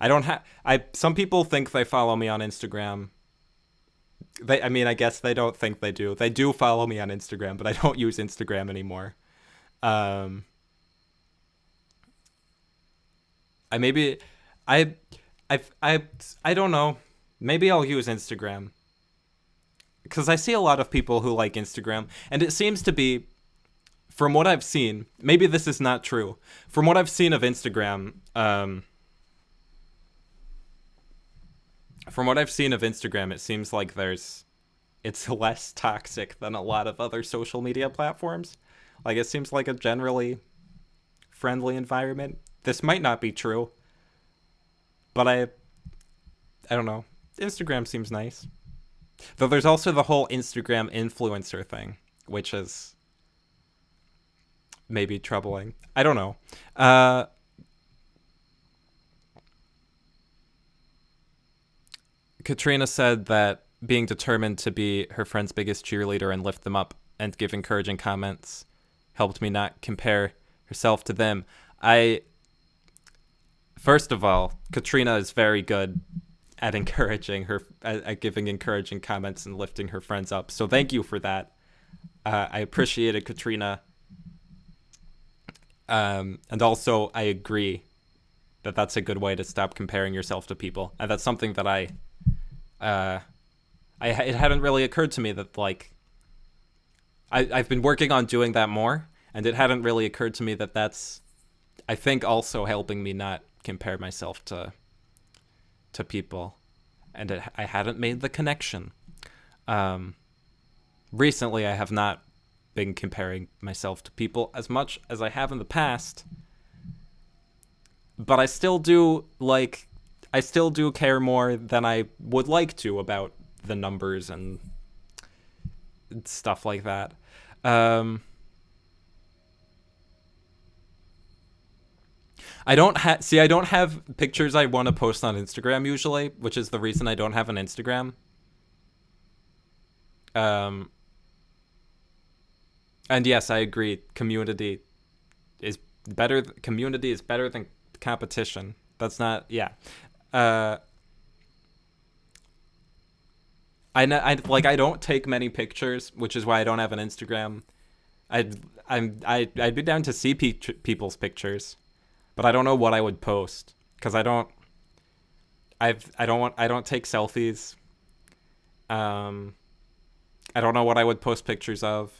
I don't have. Some people think they follow me on Instagram. I mean, I guess they don't think they do. They do follow me on Instagram, but I don't use Instagram anymore. Um, I maybe, I, I don't know. Maybe I'll use Instagram because I see a lot of people who like Instagram, and it seems to be, from what I've seen. Maybe this is not true. From what I've seen of Instagram, it seems like it's less toxic than a lot of other social media platforms. Like, it seems like a generally friendly environment. This might not be true, but I don't know. Instagram seems nice. Though there's also the whole Instagram influencer thing, which is maybe troubling. I don't know. Katrina said that being determined to be her friend's biggest cheerleader and lift them up and give encouraging comments helped me not compare herself to them. First of all, Katrina is very good at encouraging her, at giving encouraging comments and lifting her friends up. So thank you for that. I appreciated Katrina. And also, I agree that that's a good way to stop comparing yourself to people. And that's something that it hadn't really occurred to me that, like, I've been working on doing that more, and it hadn't really occurred to me that that's, I think, also helping me not compare myself to people. And I hadn't made the connection. Recently, I have not been comparing myself to people as much as I have in the past. But I still do care more than I would like to about the numbers and stuff like that. I don't have pictures I want to post on Instagram usually, which is the reason I don't have an Instagram. And yes, I agree. Community is better than competition. That's not, yeah. I don't take many pictures, which is why I don't have an Instagram. I'd be down to see people's pictures, but I don't know what I would post because I don't take selfies. I don't know what I would post pictures of.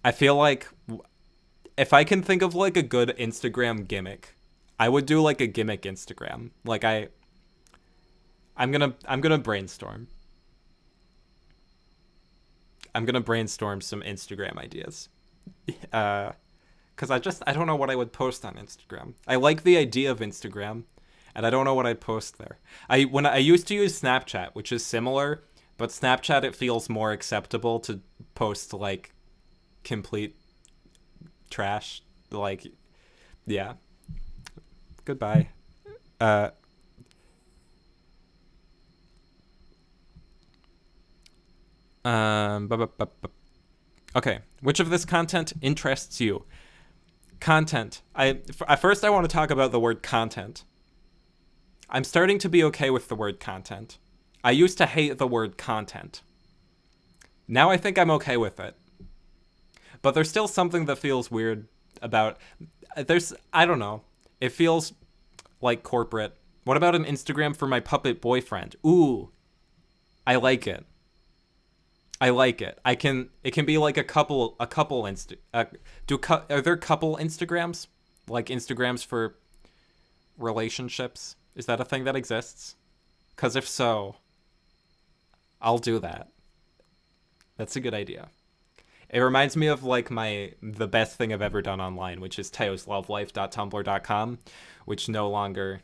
I feel like if I can think of like a good Instagram gimmick, I would do like a gimmick Instagram. Like I'm gonna brainstorm. I'm gonna brainstorm some Instagram ideas. Because I don't know what I would post on Instagram. I like the idea of Instagram, and I don't know what I'd post there. I used to use Snapchat, which is similar, but Snapchat, it feels more acceptable to post like complete trash. Like, yeah. Goodbye. Okay, which of this content interests you? Content. At first I want to talk about the word content. I'm starting to be okay with the word content. I used to hate the word content. Now I think I'm okay with it. But there's still something that feels weird about... I don't know. It feels like corporate. What about an Instagram for my puppet boyfriend? Ooh, I like it. It can be like a couple are there couple Instagrams? Like Instagrams for relationships? Is that a thing that exists? Because if so, I'll do that. That's a good idea. It reminds me of like the best thing I've ever done online, which is teoslovelife.tumblr.com, which no longer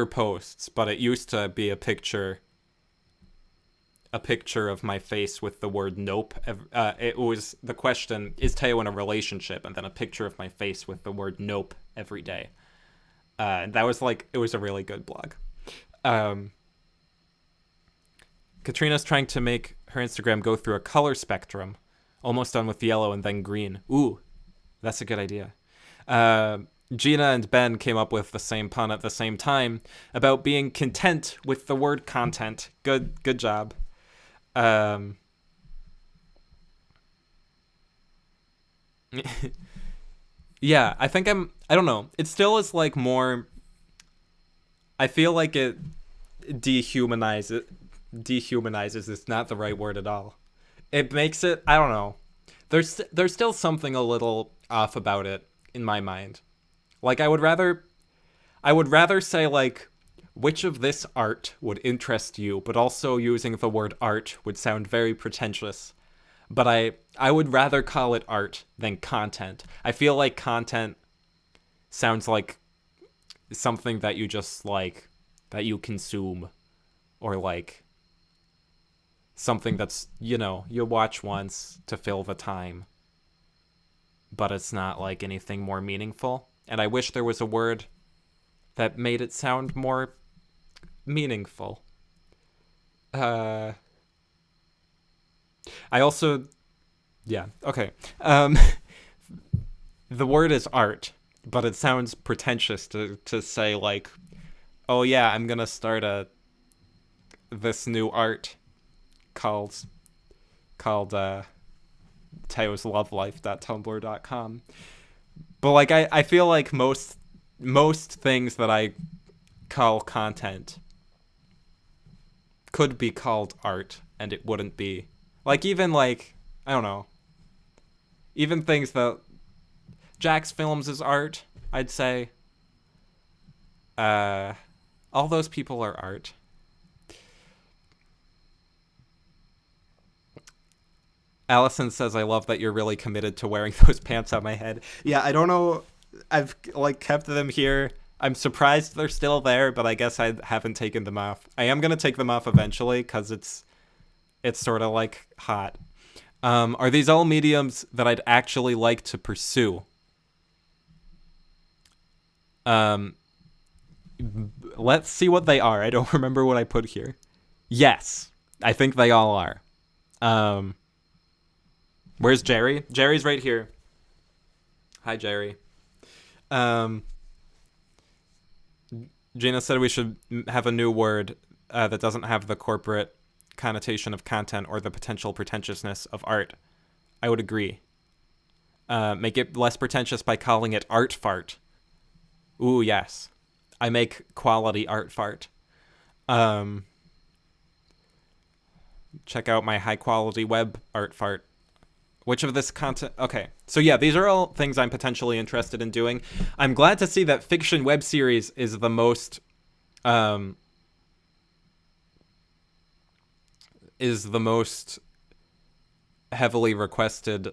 posts, but it used to be a picture of my face with the word nope. It was the question, is Theo in a relationship? And then a picture of my face with the word nope every day. That was it was a really good blog. Katrina's trying to make her Instagram go through a color spectrum, almost done with yellow and then green. Ooh, that's a good idea. Gina and Ben came up with the same pun at the same time about being content with the word content. Good job. Um, yeah, I think I don't know. It still is like more. I feel like it dehumanizes. Dehumanizes is not the right word at all. It makes it. I don't know. There's still something a little off about it in my mind. Like I would rather say like which of this art would interest you, but also using the word art would sound very pretentious. But I would rather call it art than content. I feel like content sounds like something that you just like that you consume, or like something that's, you watch once to fill the time, but it's not like anything more meaningful. And I wish there was a word that made it sound more meaningful. I also, yeah, okay. The word is art, but it sounds pretentious to say like, oh yeah, I'm gonna start this new art called theoslovelife.tumblr.com. But like I feel like most things that I call content could be called art, and it wouldn't be. Like even like, I don't know. Even things that Jack's Films is art, I'd say. All those people are art. Allison says, I love that you're really committed to wearing those pants on my head. Yeah, I don't know. I've like kept them here. I'm surprised they're still there, but I guess I haven't taken them off. I am going to take them off eventually because it's sort of like hot. Are these all mediums that I'd actually like to pursue? Let's see what they are. I don't remember what I put here. Yes, I think they all are. Where's Jerry? Jerry's right here. Hi, Jerry. Gina said we should have a new word that doesn't have the corporate connotation of content or the potential pretentiousness of art. I would agree. Make it less pretentious by calling it art fart. Ooh, yes. I make quality art fart. Check out my high quality web art fart. Which of this content... Okay, so yeah, these are all things I'm potentially interested in doing. I'm glad to see that fiction web series is the most... heavily requested...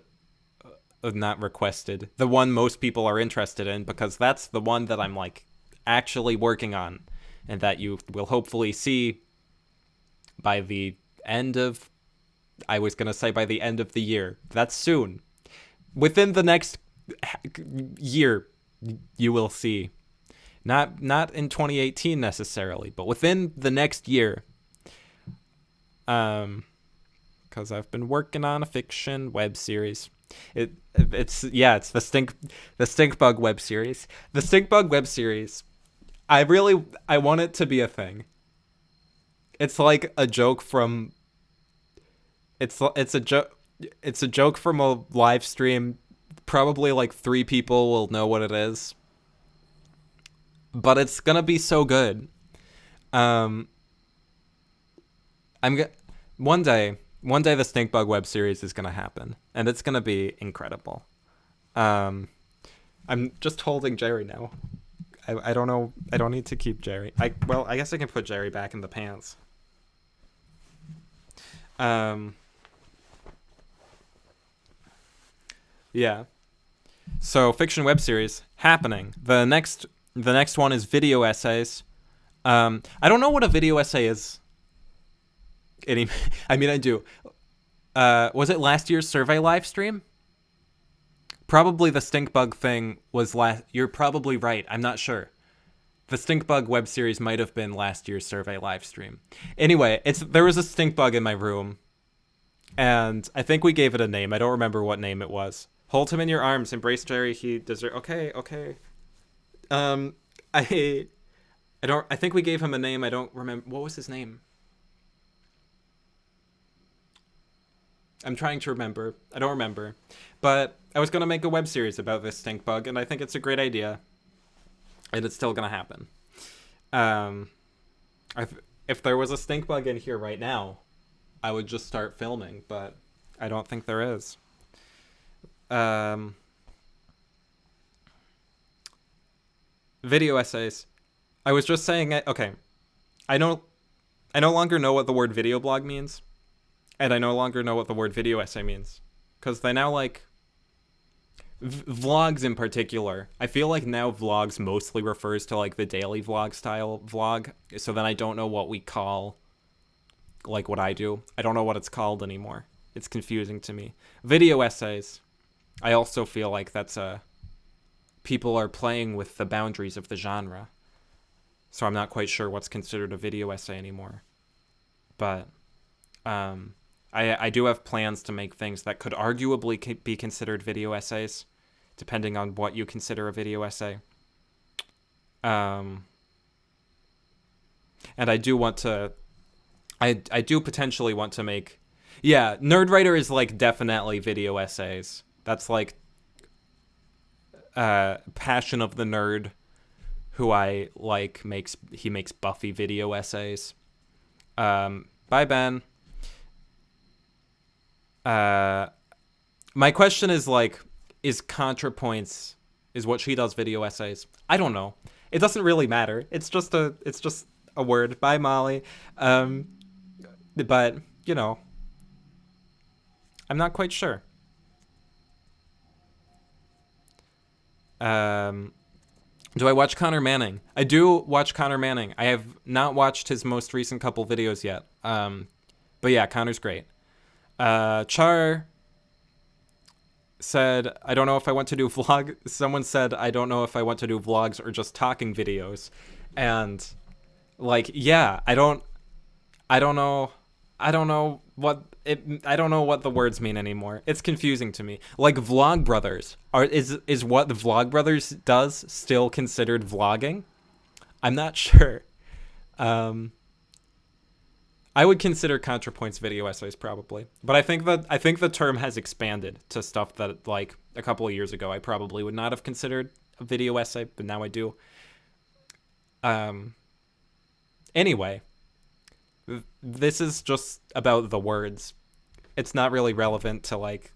not requested. The one most people are interested in, because that's the one that I'm, like, actually working on. And that you will hopefully see by the end of... I was going to say by the end of the year. That's soon. Within the next year, you will see. Not in 2018 necessarily, but within the next year. Because I've been working on a fiction web series. It's the Stink Bug web series. The Stink Bug web series. I want it to be a thing. It's like a joke from... It's a joke from a live stream. Probably like 3 people will know what it is. But it's gonna be so good. One day the Stink Bug web series is gonna happen, and it's gonna be incredible. I'm just holding Jerry now. I don't know. I don't need to keep Jerry. I guess I can put Jerry back in the pants. Yeah. So fiction web series happening. The next one is video essays. I don't know what a video essay is. I mean, I do. Was it last year's survey live stream? Probably the Stink Bug thing was last... You're probably right. I'm not sure. The Stink Bug web series might have been last year's survey live stream. Anyway, there was a stink bug in my room, and I think we gave it a name. I don't remember what name it was. Hold him in your arms. Embrace Jerry. He deserves... Okay. Um, I I think we gave him a name. I don't remember. What was his name? I'm trying to remember. I don't remember. But I was going to make a web series about this stink bug, and I think it's a great idea. And it's still going to happen. Um, if there was a stink bug in here right now, I would just start filming, but I don't think there is. Video essays. I was just saying, okay, I no longer know what the word video blog means, and I no longer know what the word video essay means, because they now like vlogs in particular. I feel like now vlogs mostly refers to like the daily vlog style vlog, so then I don't know what we call like what I do. I don't know what it's called anymore. It's confusing to me. Video essays, I also feel like that's people are playing with the boundaries of the genre. So I'm not quite sure what's considered a video essay anymore. But I do have plans to make things that could arguably be considered video essays, depending on what you consider a video essay. And I do want to... I do potentially want to make... Yeah, Nerdwriter is like definitely video essays. That's like Passion of the Nerd, who I like, makes Buffy video essays. Bye, Ben. My question is like, is ContraPoints, is what she does video essays? I don't know. It doesn't really matter. It's just a word. Bye, Molly. But you know, I'm not quite sure. Do I watch Connor Manning? I do watch Connor Manning. I have not watched his most recent couple videos yet. But yeah, Connor's great. Char said, I don't know if I want to do vlog. Someone said, I don't know if I want to do vlogs or just talking videos. And like, yeah, I don't know what the words mean anymore. It's confusing to me. Like Vlogbrothers, is what the Vlogbrothers does still considered vlogging? I'm not sure. I would consider ContraPoints video essays probably, but I think the term has expanded to stuff that like a couple of years ago I probably would not have considered a video essay, but now I do. Anyway, this is just about the words. It's not really relevant to like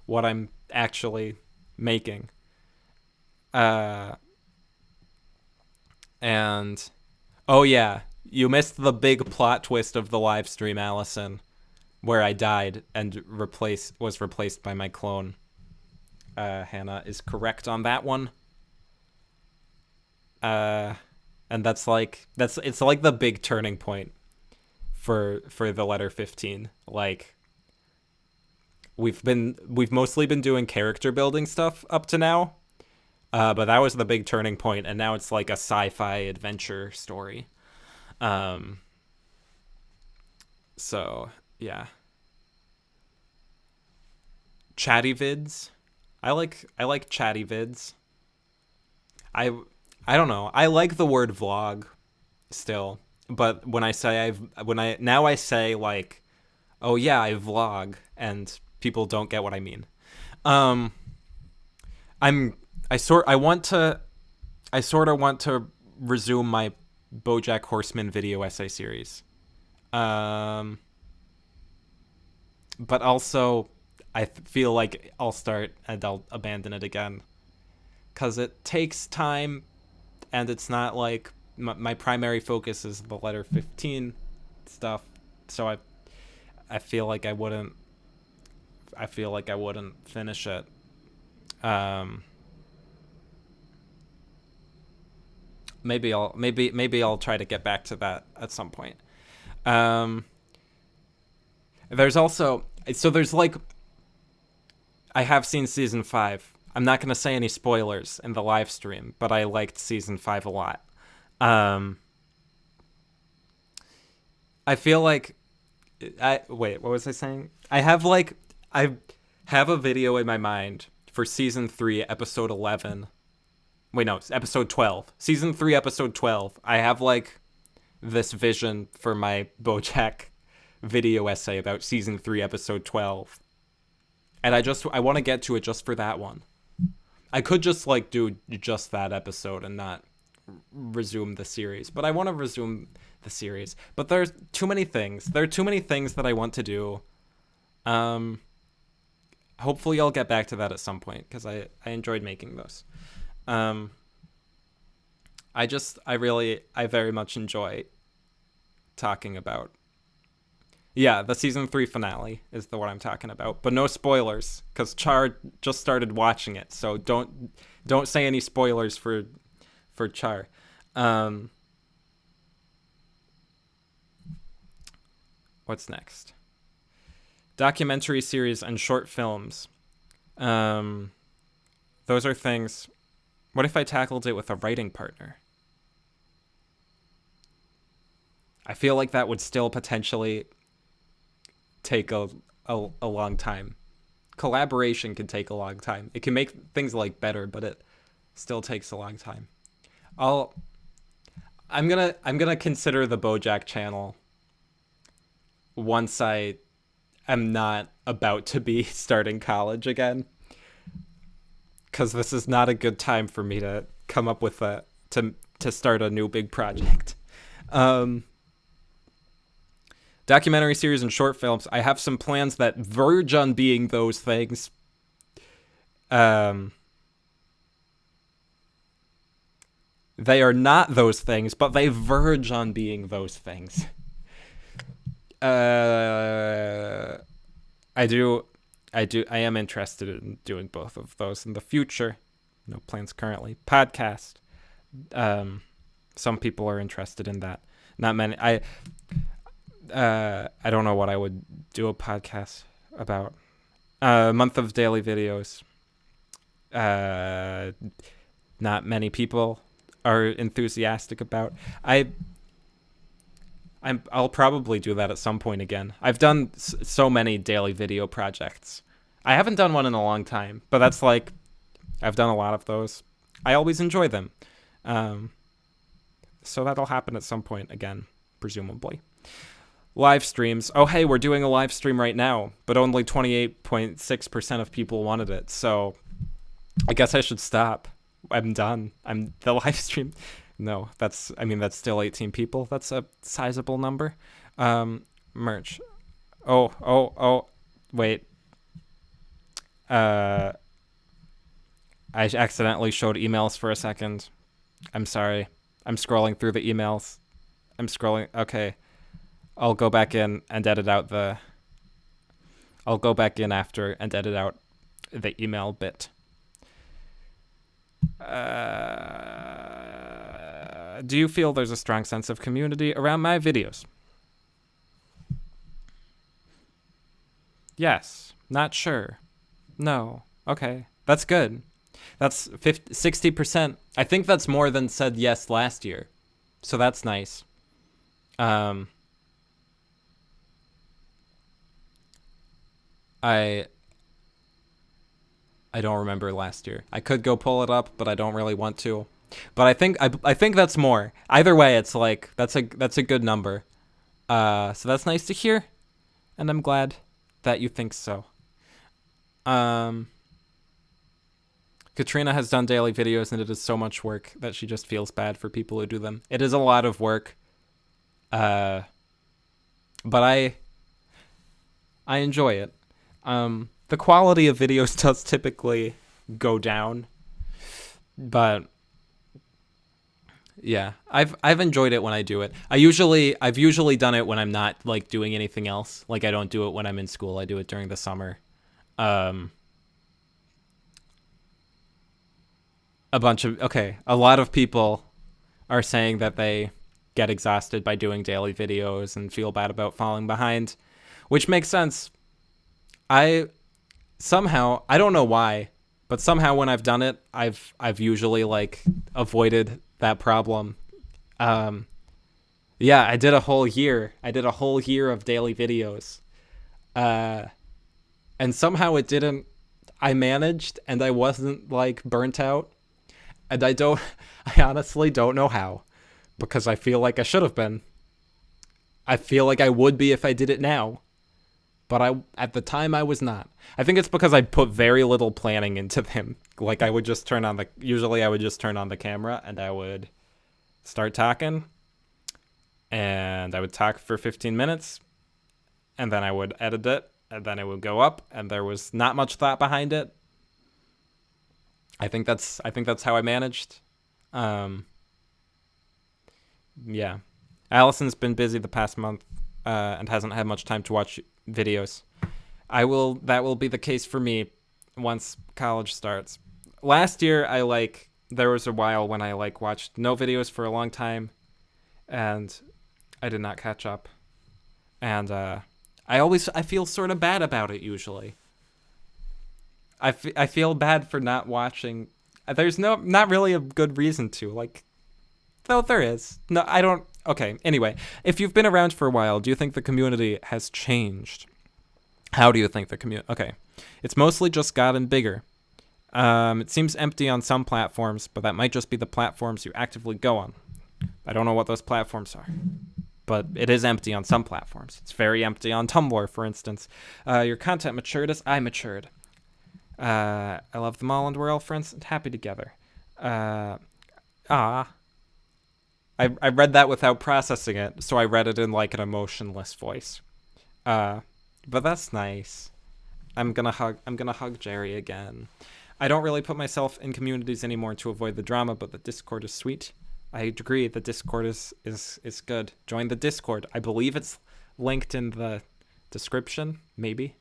what I'm actually making. And oh yeah, you missed the big plot twist of the live stream, Allison, where I died and was replaced by my clone. Hannah is correct on that one. And it's like the big turning point for the letter 15. Like we've mostly been doing character building stuff up to now. But that was the big turning point, and now it's like a sci-fi adventure story. So yeah. Chatty vids. I like chatty vids. I don't know. I like the word vlog still, but when I say I say like, oh yeah, I vlog, and people don't get what I mean. I sort of want to resume my BoJack Horseman video essay series. But also I feel like I'll start and I'll abandon it again, because it takes time, and it's not like my primary focus is the letter 15 stuff. So I feel like I wouldn't finish it. Maybe I'll try to get back to that at some point. There's like, I have seen season 5. I'm not going to say any spoilers in the live stream, but I liked season 5 a lot. I feel like what was I saying? I have a video in my mind for season 3, episode 11, Wait, no, it's episode 12. Season 3, episode 12. I have, like, this vision for my BoJack video essay about season 3, episode 12. And I want to get to it just for that one. I could just, like, do just that episode and not resume the series. But I want to resume the series. But there's too many things. There are too many things that I want to do. Hopefully I'll get back to that at some point, because I enjoyed making those. I very much enjoy talking about. Yeah, the season 3 finale is the one I'm talking about, but no spoilers, because Char just started watching it, so don't say any spoilers for Char. What's next? Documentary series and short films. Those are things. What if I tackled it with a writing partner? I feel like that would still potentially take a long time. Collaboration can take a long time. It can make things like better, but it still takes a long time. I'm gonna consider the BoJack channel once I am not about to be starting college again, because this is not a good time for me to come up with to start a new big project. Documentary series and short films. I have some plans that verge on being those things. They are not those things, but they verge on being those things. I am interested in doing both of those in the future. No plans currently. Podcast. Some people are interested in that. Not many. I don't know what I would do a podcast about. Month of daily videos. Not many people are enthusiastic about. I'll probably do that at some point again. I've done so many daily video projects. I haven't done one in a long time, but that's like, I've done a lot of those. I always enjoy them. So that'll happen at some point again, presumably. Live streams. Oh, hey, we're doing a live stream right now, but only 28.6% of people wanted it. So I guess I should stop. I'm done. The live stream. No, that's still 18 people. That's a sizable number. Merch. Oh, wait. I accidentally showed emails for a second. I'm sorry. I'm scrolling through the emails. Okay. I'll go back in and edit out I'll go back in after and edit out the email bit. Do you feel there's a strong sense of community around my videos? Yes. Not sure. No. Okay. That's good. That's 60%. I think that's more than said yes last year. So that's nice. I don't remember last year. I could go pull it up, but I don't really want to. But I think that's more. Either way, it's like that's a good number. So that's nice to hear, and I'm glad that you think so. Katrina has done daily videos, and it is so much work that she just feels bad for people who do them. It is a lot of work. But I enjoy it. The quality of videos does typically go down, but yeah, I've enjoyed it when I do it. I've usually done it when I'm not like doing anything else. Like I don't do it when I'm in school. I do it during the summer. A lot of people are saying that they get exhausted by doing daily videos and feel bad about falling behind, which makes sense. I don't know why, but somehow when I've done it, I've usually like avoided that problem. Yeah, I did a whole year of daily videos. And somehow I managed, and I wasn't like burnt out. And I honestly don't know how, because I feel like I should have been. I feel like I would be if I did it now, but at the time I was not. I think it's because I put very little planning into them. Like I would just usually I would just turn on the camera and I would start talking, and I would talk for 15 minutes, and then I would edit it, and then it would go up, and there was not much thought behind it. I think that's how I managed. Yeah. Allison's been busy the past month and hasn't had much time to watch videos. That will be the case for me once college starts. Last year there was a while when I watched no videos for a long time and I did not catch up. And I feel sort of bad about it usually. I feel bad for not watching. There's not really a good reason to, though there is. No, I don't. Okay, anyway, if you've been around for a while, do you think the community has changed? How do you think the community... Okay, it's mostly just gotten bigger. It seems empty on some platforms, but that might just be the platforms you actively go on. I don't know what those platforms are, but it is empty on some platforms. It's very empty on Tumblr, for instance. Your content matured as I matured. I love them all and we're all friends and happy together. I read that without processing it, so I read it in an emotionless voice. But that's nice. I'm gonna hug Jerry again. I don't really put myself in communities anymore to avoid the drama, but the Discord is sweet. I agree, the Discord is good. Join the Discord. I believe it's linked in the description, maybe.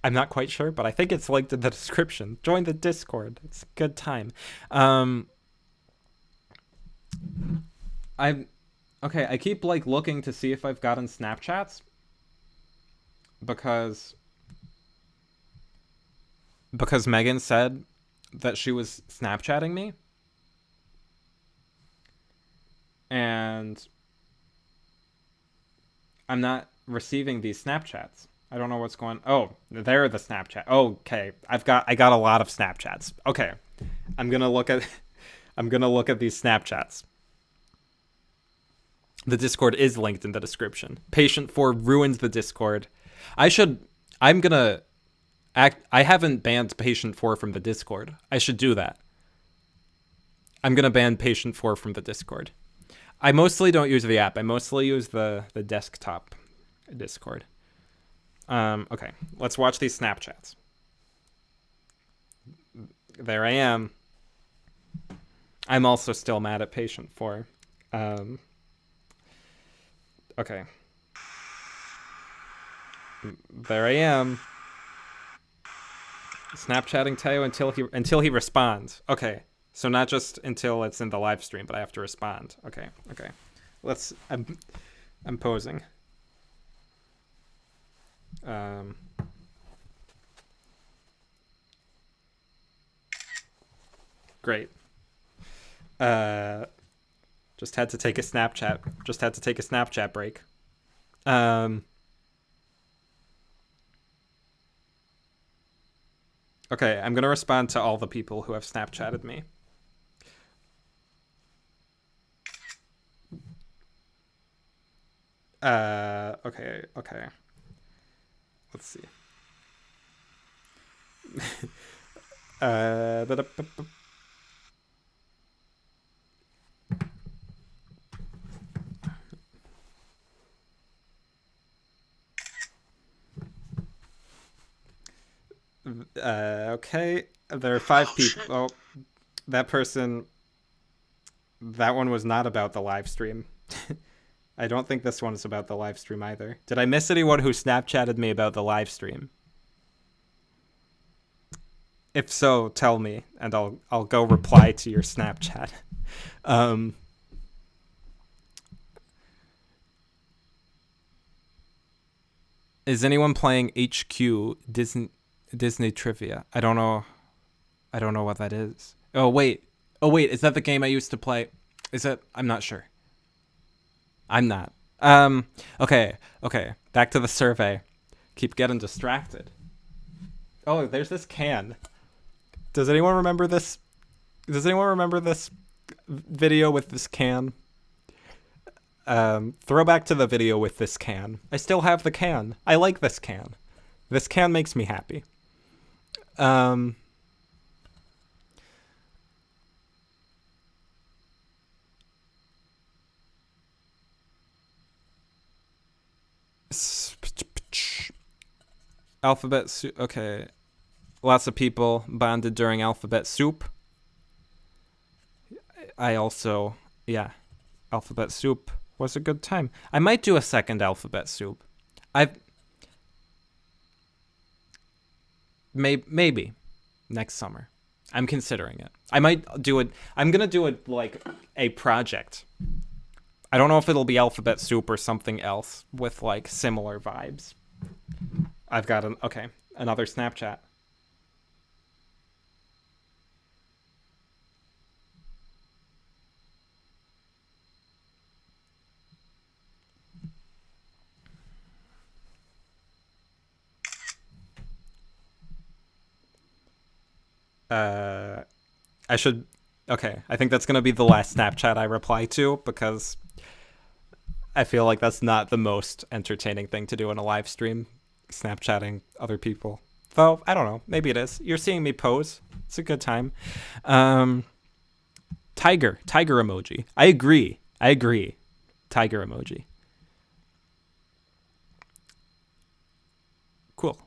I'm not quite sure, but I think it's linked in the description. Join the Discord. It's a good time. I keep looking to see if I've gotten Snapchats because Megan said that she was Snapchatting me, and I'm not receiving these Snapchats. I don't know what's going. Oh, they're the Snapchat. Okay, I got a lot of Snapchats. Okay, I'm gonna look at these Snapchats. The Discord is linked in the description. Patient 4 ruins the Discord. I haven't banned Patient 4 from the Discord. I should do that. I'm gonna ban Patient 4 from the Discord. I mostly don't use the app. I mostly use the desktop Discord. Okay, let's watch these Snapchats. There I am. I'm also still mad at Patient 4. Okay. There I am. Snapchatting Theo until he responds. Okay. So not just until it's in the live stream, but I have to respond. Okay. I'm posing. Great. Just had to take a Snapchat break. Okay, I'm gonna respond to all the people who have Snapchatted me. Okay. Let's see. Okay, there are 5 people. Oh, that one was not about the live stream. I don't think this one is about the live stream either. Did I miss anyone who Snapchatted me about the live stream? If so, tell me, and I'll go reply to your Snapchat. Is anyone playing HQ Disney Trivia? I don't know what that is. Oh wait, is that the game I used to play? Is it? I'm not sure. I'm not. Okay. Back to the survey. Keep getting distracted. Oh, there's this can. Does anyone remember this Does anyone remember this video with this can? Throwback to the video with this can. I still have the can. I like this can. This can makes me happy. Um, Alphabet soup. Okay. Lots of people bonded during alphabet soup. I also, yeah, alphabet soup was a good time. I might do a second alphabet soup. I've maybe next summer. I'm considering it. I might do it. I'm gonna do it like a project. I don't know if it'll be alphabet soup or something else with like similar vibes. I've got another Snapchat. I should. Okay, I think that's gonna be the last Snapchat I reply to because I feel like that's not the most entertaining thing to do in a live stream, Snapchatting other people. Though I don't know, maybe it is. You're seeing me pose. It's a good time. Tiger emoji. I agree. Tiger emoji. Cool.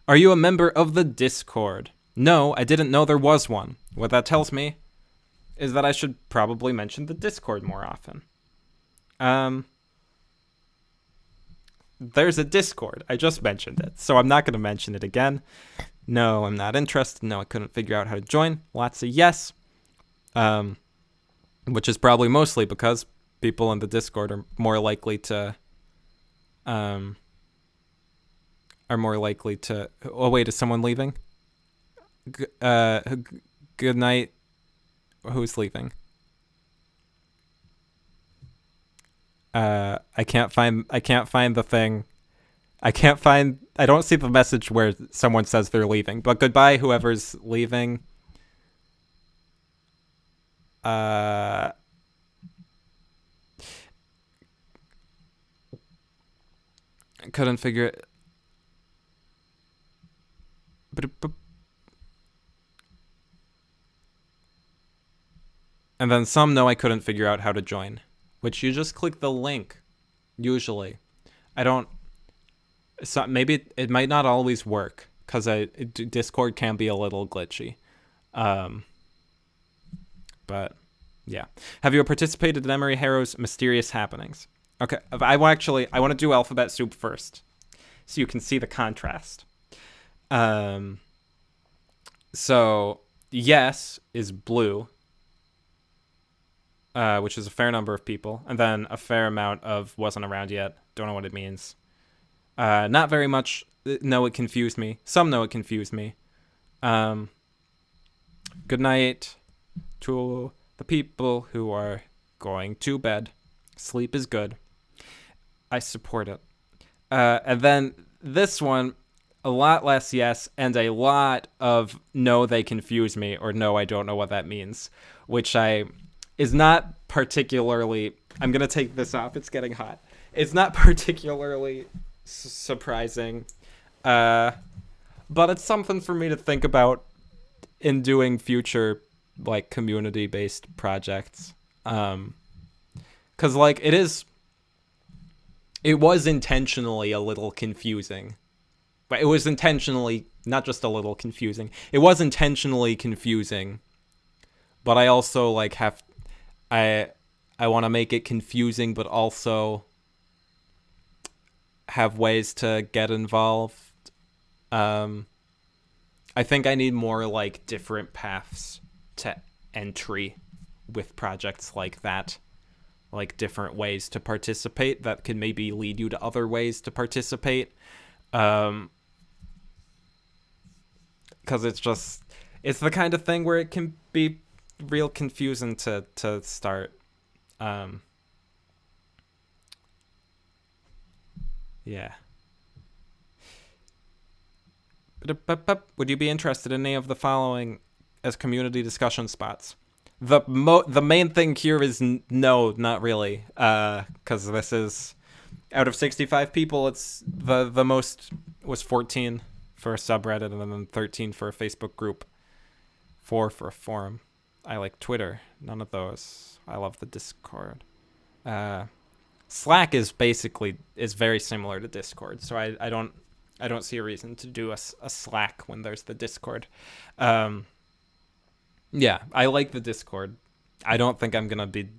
Are you a member of the Discord? No, I didn't know there was one. What that tells me is that I should probably mention the Discord more often. There's a Discord. I just mentioned it, so I'm not going to mention it again. No, I'm not interested. No, I couldn't figure out how to join. Lots of yes. Which is probably mostly because people in the Discord are more likely to Oh wait, is someone leaving? Good night. Who's leaving? I can't find the thing. I don't see the message where someone says they're leaving. But goodbye, whoever's leaving. Couldn't figure it. And then some know I couldn't figure out how to join, which you just click the link. Usually, I don't. So maybe it might not always work because Discord can be a little glitchy. But yeah, have you participated in Emery Harrow's Mysterious Happenings? Okay, I want to do Alphabet Soup first, so you can see the contrast. So yes is blue, which is a fair number of people, and then a fair amount of wasn't around yet. Don't know what it means. Not very much. No, it confused me. Some know it confused me. Good night to the people who are going to bed. Sleep is good. I support it. And then this one, a lot less yes, and a lot of no, they confuse me, or no, I don't know what that means, which is not particularly. I'm gonna take this off. It's getting hot. It's not particularly surprising, but it's something for me to think about in doing future like community-based projects. Because like it was intentionally a little confusing, but it was intentionally not just a little confusing. It was intentionally confusing, but I also like I want to make it confusing, but also have ways to get involved. I think I need more like different paths to entry with projects like that, like different ways to participate that can maybe lead you to other ways to participate. Because it's the kind of thing where it can be real confusing to start. Yeah. Would you be interested in any of the following as community discussion spots. The main thing here is no, not really, because this is out of 65 people. It's the most was 14 for a subreddit, and then 13 for a Facebook group, 4 for a forum. I like Twitter. None of those. I love the Discord. Slack is very similar to Discord, so I don't see a reason to do a Slack when there's the Discord. Yeah, I like the Discord. I don't think I'm gonna be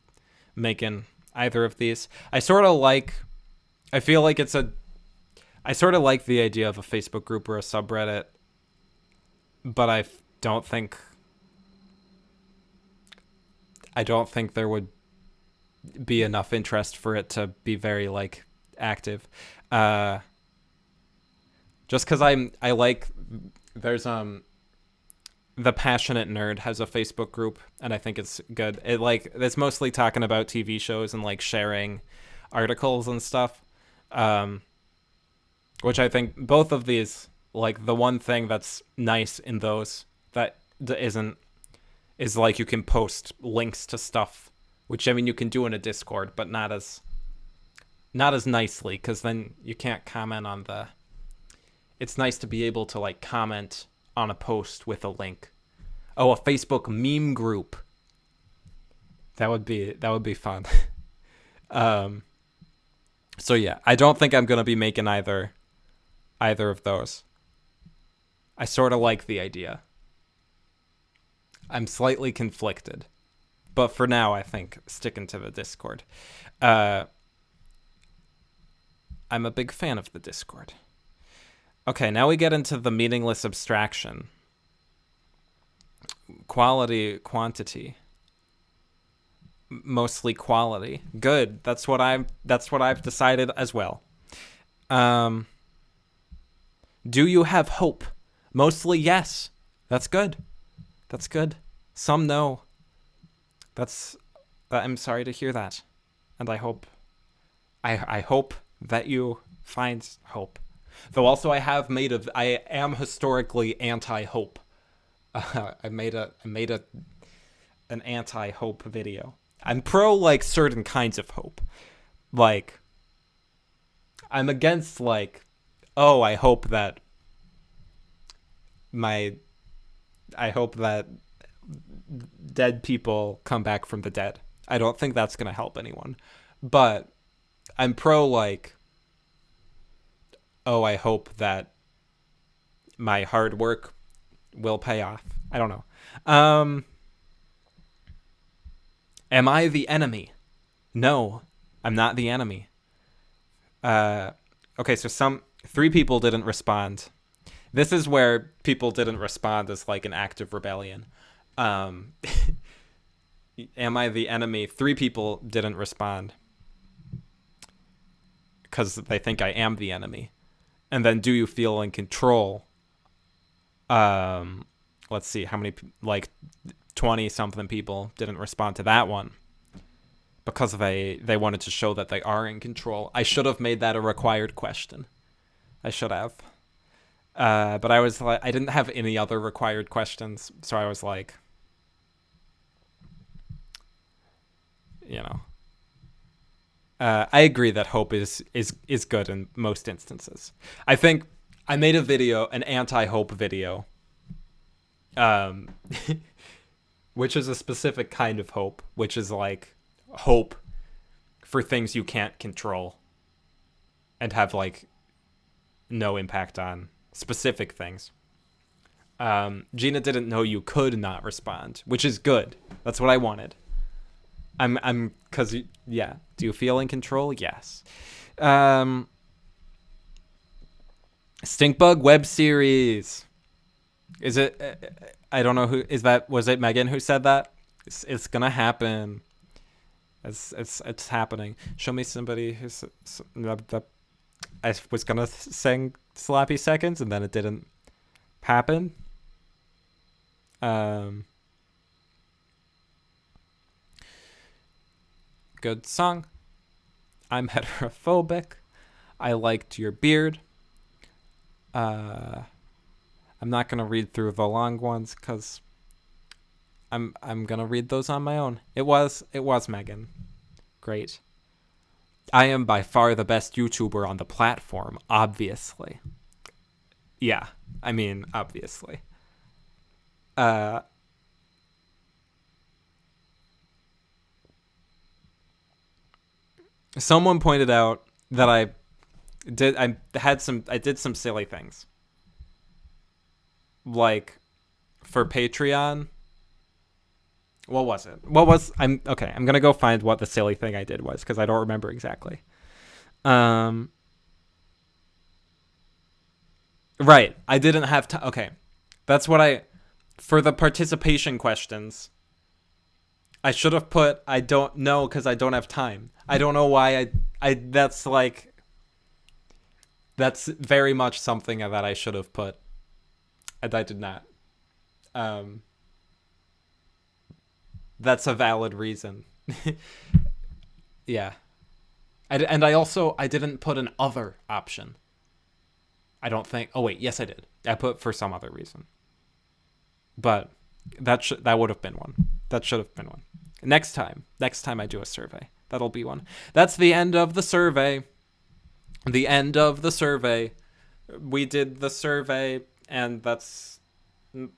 making either of these. I sort of like the idea of a Facebook group or a subreddit, but I don't think there would be enough interest for it to be very like active. Just because I like, there's The Passionate Nerd has a Facebook group, and I think it's good. It's mostly talking about TV shows and like sharing articles and stuff, which I think both of these, like, the one thing that's nice in those that isn't is like you can post links to stuff, which I mean you can do in a Discord, but not as nicely, because then you can't comment on the. It's nice to be able to like comment on a post with a link. Oh, a Facebook meme group. That would be fun. So yeah, I don't think I'm gonna be making either of those. I sort of like the idea. I'm slightly conflicted, but for now, I think sticking to the Discord. I'm a big fan of the Discord. Okay, now we get into the meaningless abstraction. Quality, quantity. Mostly quality. Good. That's what I've decided as well. Do you have hope? Mostly yes. That's good. That's good. Some no. I'm sorry to hear that. And I hope that you find hope. Though also I am historically anti-hope. I made an anti-hope video. I'm pro like certain kinds of hope. Like, I'm against like, oh, I hope that dead people come back from the dead. I don't think that's going to help anyone. But I'm pro like, oh, I hope that my hard work will pay off. I don't know. Am I the enemy? No, I'm not the enemy. Okay, so 3 people didn't respond. This is where people didn't respond as like an act of rebellion. Am I the enemy? 3 people didn't respond because they think I am the enemy. And then, do you feel in control? Let's see how many, like 20 something people didn't respond to that one because they wanted to show that they are in control. I should have made that a required question. I should have. But I was like, I didn't have any other required questions, so I was like, you know, I agree that hope is good in most instances. I think I made a video, an anti-hope video, which is a specific kind of hope, which is like hope for things you can't control and have like no impact on specific things. Gina didn't know you could not respond, which is good. That's what I wanted. Cause yeah. Do you feel in control? Yes. Stinkbug web series. Is it? I don't know who is that. Was it Megan who said that? It's gonna happen. It's happening. Show me somebody who's. I was gonna sing Sloppy Seconds and then it didn't happen. Good song. I'm heterophobic. I liked your beard. I'm not gonna read through the long ones because I'm gonna read those on my own. It was Megan. Great. I am by far the best YouTuber on the platform, obviously. Yeah, I mean, obviously. Someone pointed out that I did some silly things. Like for Patreon, what was it? I'm going to go find what the silly thing I did was cuz I don't remember exactly. Right, I didn't have time. Okay. That's what for the participation questions, I should have put I don't know cuz I don't have time. I don't know why that's very much something that I should have put. And I did not. That's a valid reason. Yeah. I didn't put an other option. I don't think. Oh wait, yes I did. I put for some other reason. But that would have been one. That should have been one. Next time I do a survey, that'll be one. That's the end of the survey. The end of the survey. We did the survey, and that's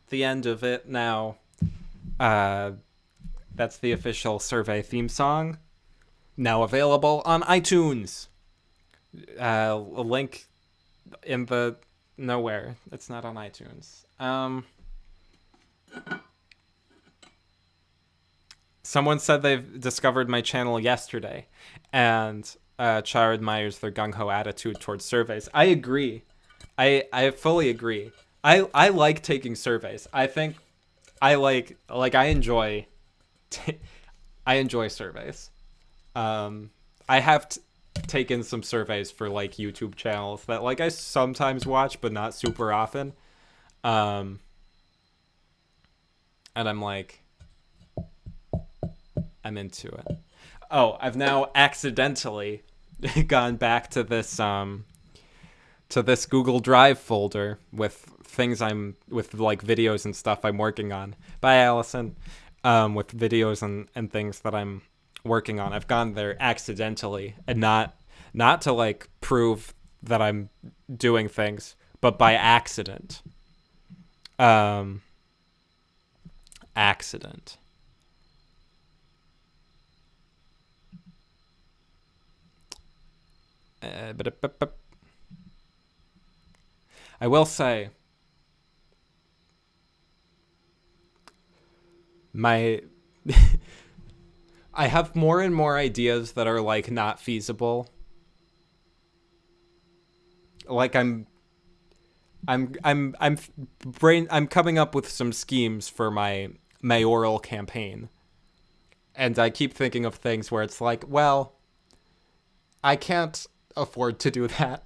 the end of it now. That's the official survey theme song. Now available on iTunes. A link in the nowhere. It's not on iTunes. Someone said they've discovered my channel yesterday, and Char admires their gung-ho attitude towards surveys. I agree. I fully agree. I like taking surveys. I think I I enjoy I enjoy surveys. I have taken some surveys for like YouTube channels that like I sometimes watch but not super often. And I'm like, I'm into it. Oh, I've now accidentally gone back to this Google Drive folder with things with like videos and stuff I'm working on. Bye, Allison. With videos and things that I'm working on. I've gone there accidentally, and not to like prove that I'm doing things, but by accident. Accident. I will say I have more and more ideas that are like not feasible. Like I'm coming up with some schemes for my mayoral campaign. And I keep thinking of things where it's like, well, I can't afford to do that.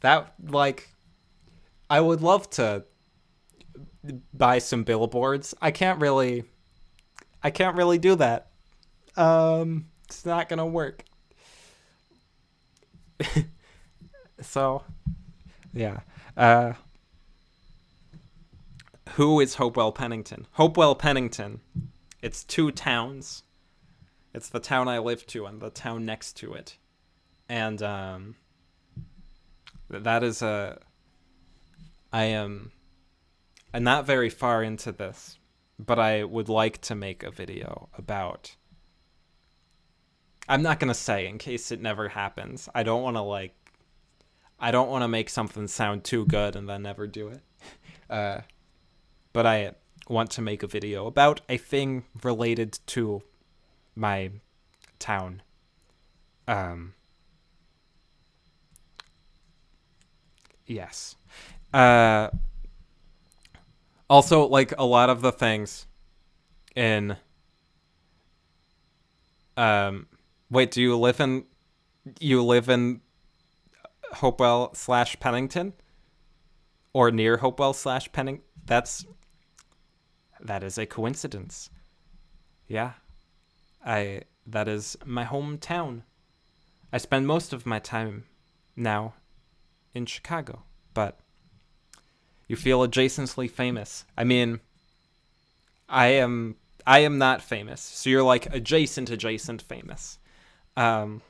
That like I would love to buy some billboards. I can't really do that. It's not gonna work. So, yeah. Who is Hopewell Pennington? Hopewell Pennington. It's two towns. It's the town I live to and the town next to it. And that is I'm not very far into this, but I would like to make a video about. I'm not gonna say in case it never happens. I don't want to make something sound too good and then never do it. But I want to make a video about a thing related to my town. Yes. Also, like a lot of the things in. Wait, do you live in Hopewell / Pennington? Or near Hopewell / Pennington? That is a coincidence. Yeah. That is my hometown. I spend most of my time now in Chicago, but you feel adjacently famous. I mean, I am not famous. So you're like adjacent famous. And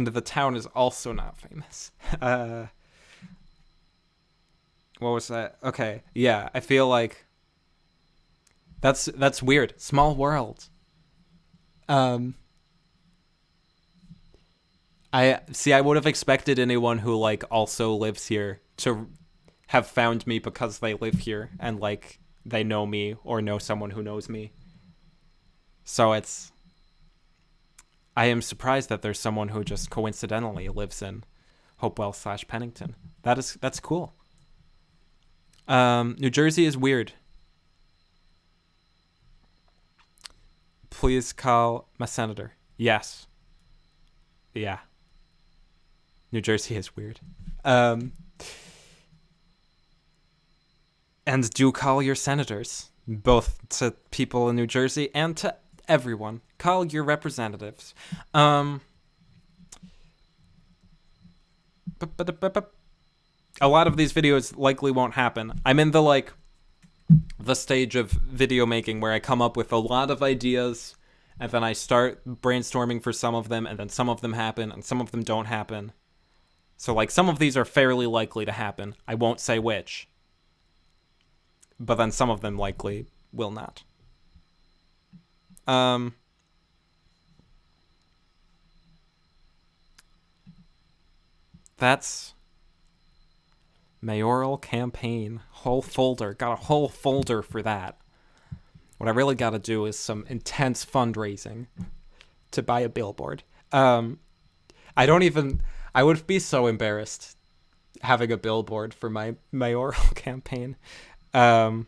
the town is also not famous. What was that? Okay, yeah, I feel like that's weird. Small world. I would have expected anyone who like also lives here to have found me because they live here and like they know me or know someone who knows me. So I am surprised that there's someone who just coincidentally lives in Hopewell / Pennington. That's cool. New Jersey is weird. Please call my senator. Yes. Yeah. New Jersey is weird. And do call your senators, both to people in New Jersey and to everyone. Call your representatives. A lot of these videos likely won't happen. I'm in the stage of video making where I come up with a lot of ideas and then I start brainstorming for some of them, and then some of them happen and some of them don't happen. So like some of these are fairly likely to happen. I won't say which. But then some of them likely will not. That's mayoral campaign. Whole folder. Got a whole folder for that. What I really got to do is some intense fundraising to buy a billboard. I would be so embarrassed having a billboard for my mayoral campaign. We're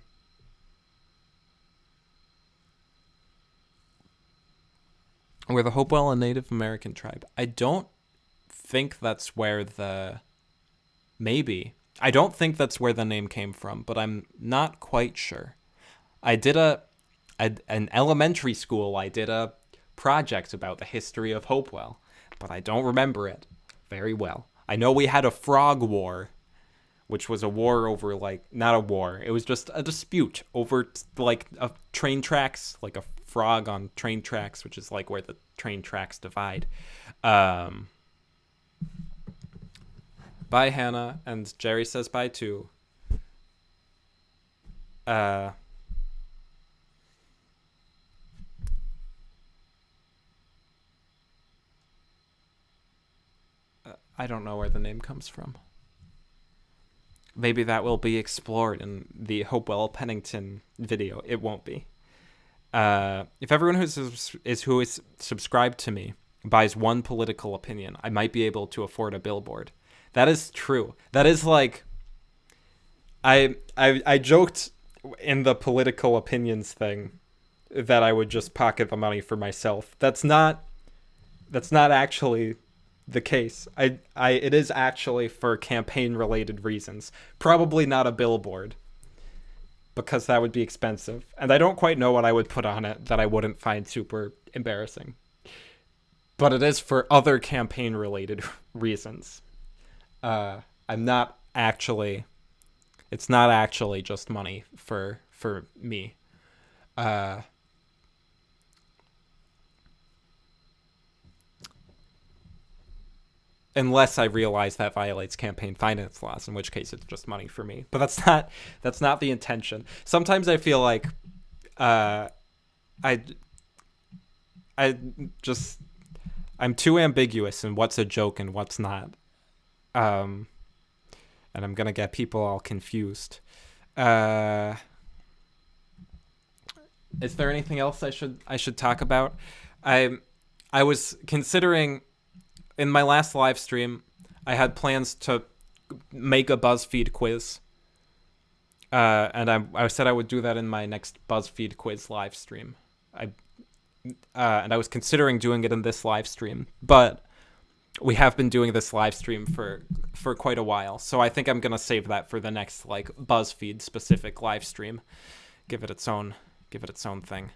the Hopewell, a Native American tribe. I don't think that's where maybe. I don't think that's where the name came from, but I'm not quite sure. I did an elementary school, I did a project about the history of Hopewell, but I don't remember it very well. I know we had a frog war, which was a war over not a war. It was just a dispute over a train tracks, like a frog on train tracks, which is like where the train tracks divide. Bye, Hannah, and Jerry says bye too. I don't know where the name comes from. Maybe that will be explored in the Hopewell Pennington video. It won't be. If everyone who is subscribed to me buys one political opinion, I might be able to afford a billboard. That is true. That is like, I joked in the political opinions thing that I would just pocket the money for myself. That's not actually the case. It is actually for campaign related reasons. Probably not a billboard, because that would be expensive. And I don't quite know what I would put on it that I wouldn't find super embarrassing. But it is for other campaign related reasons. It's not actually just money for me. Unless I realize that violates campaign finance laws, in which case it's just money for me. But that's not the intention. Sometimes I feel like I'm too ambiguous in what's a joke and what's not. And I'm gonna get people all confused. Is there anything else I should talk about? I was considering, in my last live stream, I had plans to make a BuzzFeed quiz. And I said I would do that in my next BuzzFeed quiz live stream. And I was considering doing it in this live stream, but we have been doing this live stream for quite a while, so I think I'm gonna save that for the next BuzzFeed specific live stream. Give it its own thing.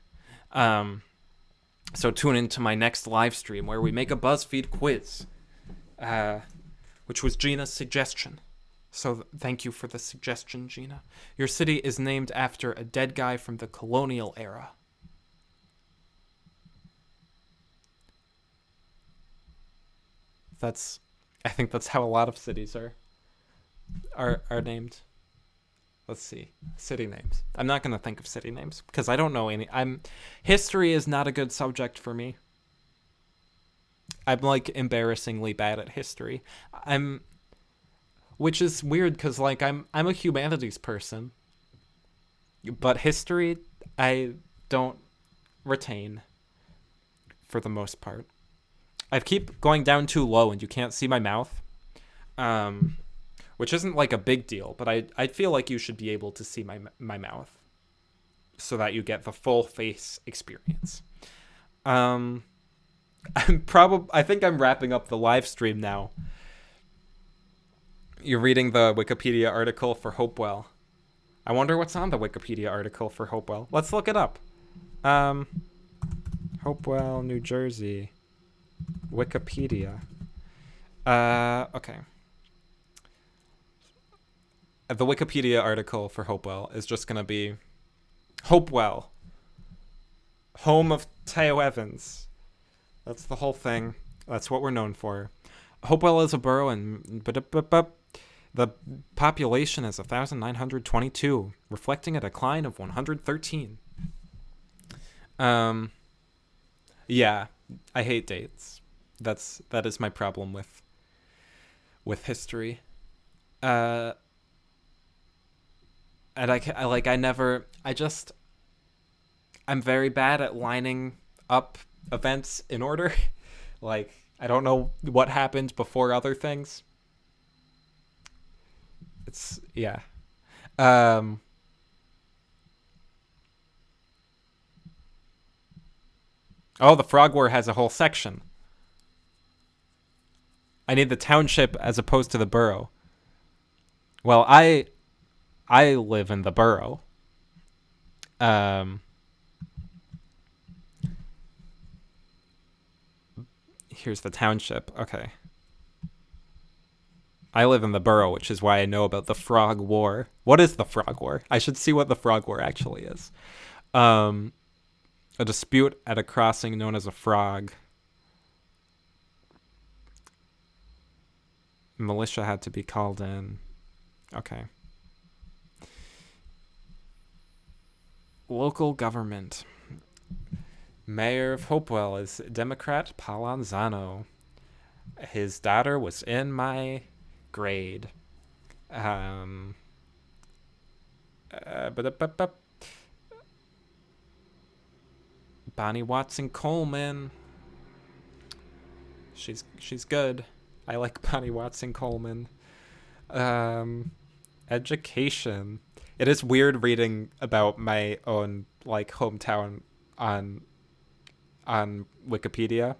So tune into my next live stream where we make a BuzzFeed quiz, which was Gina's suggestion. So thank you for the suggestion, Gina. Your city is named after a dead guy from the colonial era. I think that's how a lot of cities are named. Let's see. City names. I'm not going to think of city names because I don't know any. History is not a good subject for me. I'm like embarrassingly bad at history. Which is weird because like I'm a humanities person, but history I don't retain for the most part. I keep going down too low and you can't see my mouth. Which isn't like a big deal, but I feel like you should be able to see my mouth so that you get the full face experience. I think I'm wrapping up the live stream now. You're reading the Wikipedia article for Hopewell. I wonder what's on the Wikipedia article for Hopewell. Let's look it up. Hopewell, New Jersey. Wikipedia. Okay. The Wikipedia article for Hopewell is just going to be Hopewell, home of Theo Evans. That's the whole thing. That's what we're known for. Hopewell is a borough and the population is 1,922, reflecting a decline of 113. Yeah, I hate dates. That is my problem with history. And I'm very bad at lining up events in order. Like, I don't know what happened before other things. Yeah. Oh, the Frog War has a whole section. I need the township as opposed to the borough. Well, I live in the borough. Here's the township. Okay. I live in the borough, which is why I know about the Frog War. What is the Frog War? I should see what the Frog War actually is. A dispute at a crossing known as a frog. Militia had to be called in. Okay. Local government. Mayor of Hopewell is Democrat Palanzano. His daughter was in my grade. Bonnie Watson Coleman. She's good. I like Bonnie Watson Coleman. Education. It is weird reading about my own like hometown on Wikipedia,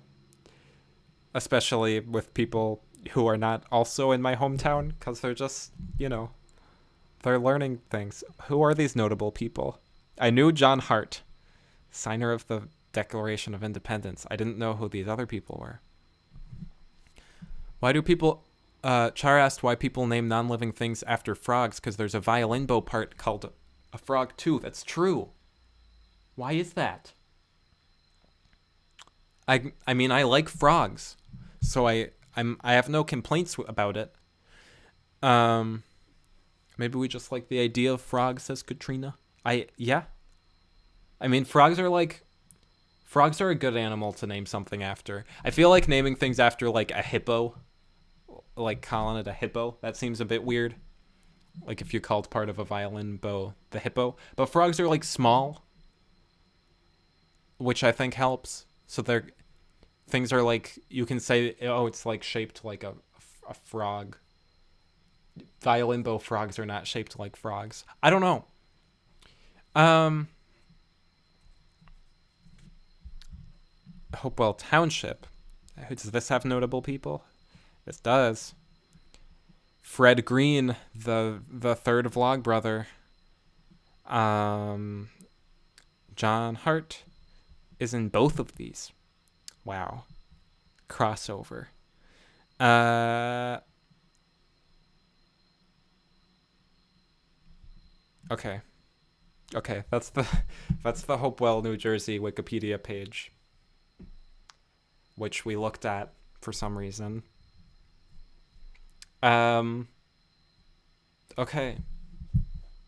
especially with people who are not also in my hometown, because they're just, they're learning things. Who are these notable people? I knew John Hart, signer of the Declaration of Independence. I didn't know who these other people were. Why do people... Char asked why people name non-living things after frogs, because there's a violin bow part called a frog too. That's true. Why is that? I mean, I like frogs, so I have no complaints about it. Maybe we just like the idea of frogs, says Katrina. Yeah. I mean, frogs are a good animal to name something after. I feel like naming things after like a hippo, like calling it a hippo, that seems a bit weird. Like if you called part of a violin bow the hippo. But frogs are like small, which I think helps. So things are like, you can say, oh, it's like shaped like a frog. Violin bow frogs are not shaped like frogs. I don't know. Hopewell Township. Does this have notable people? This does. Fred Green, the third vlog brother. John Hart is in both of these. Wow. Crossover. Okay. Okay, that's the that's the Hopewell, New Jersey Wikipedia page, which we looked at for some reason. Um okay.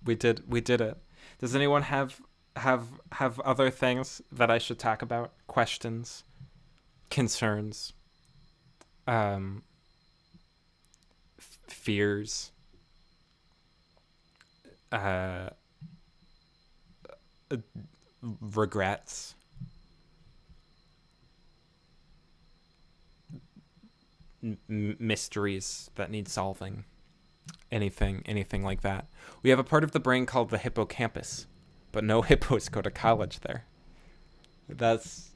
We did it. Does anyone have other things that I should talk about? Questions, concerns, um fears, uh regrets, mysteries that need solving, anything like that. We have a part of the brain called the hippocampus, but no hippos go to college there. That's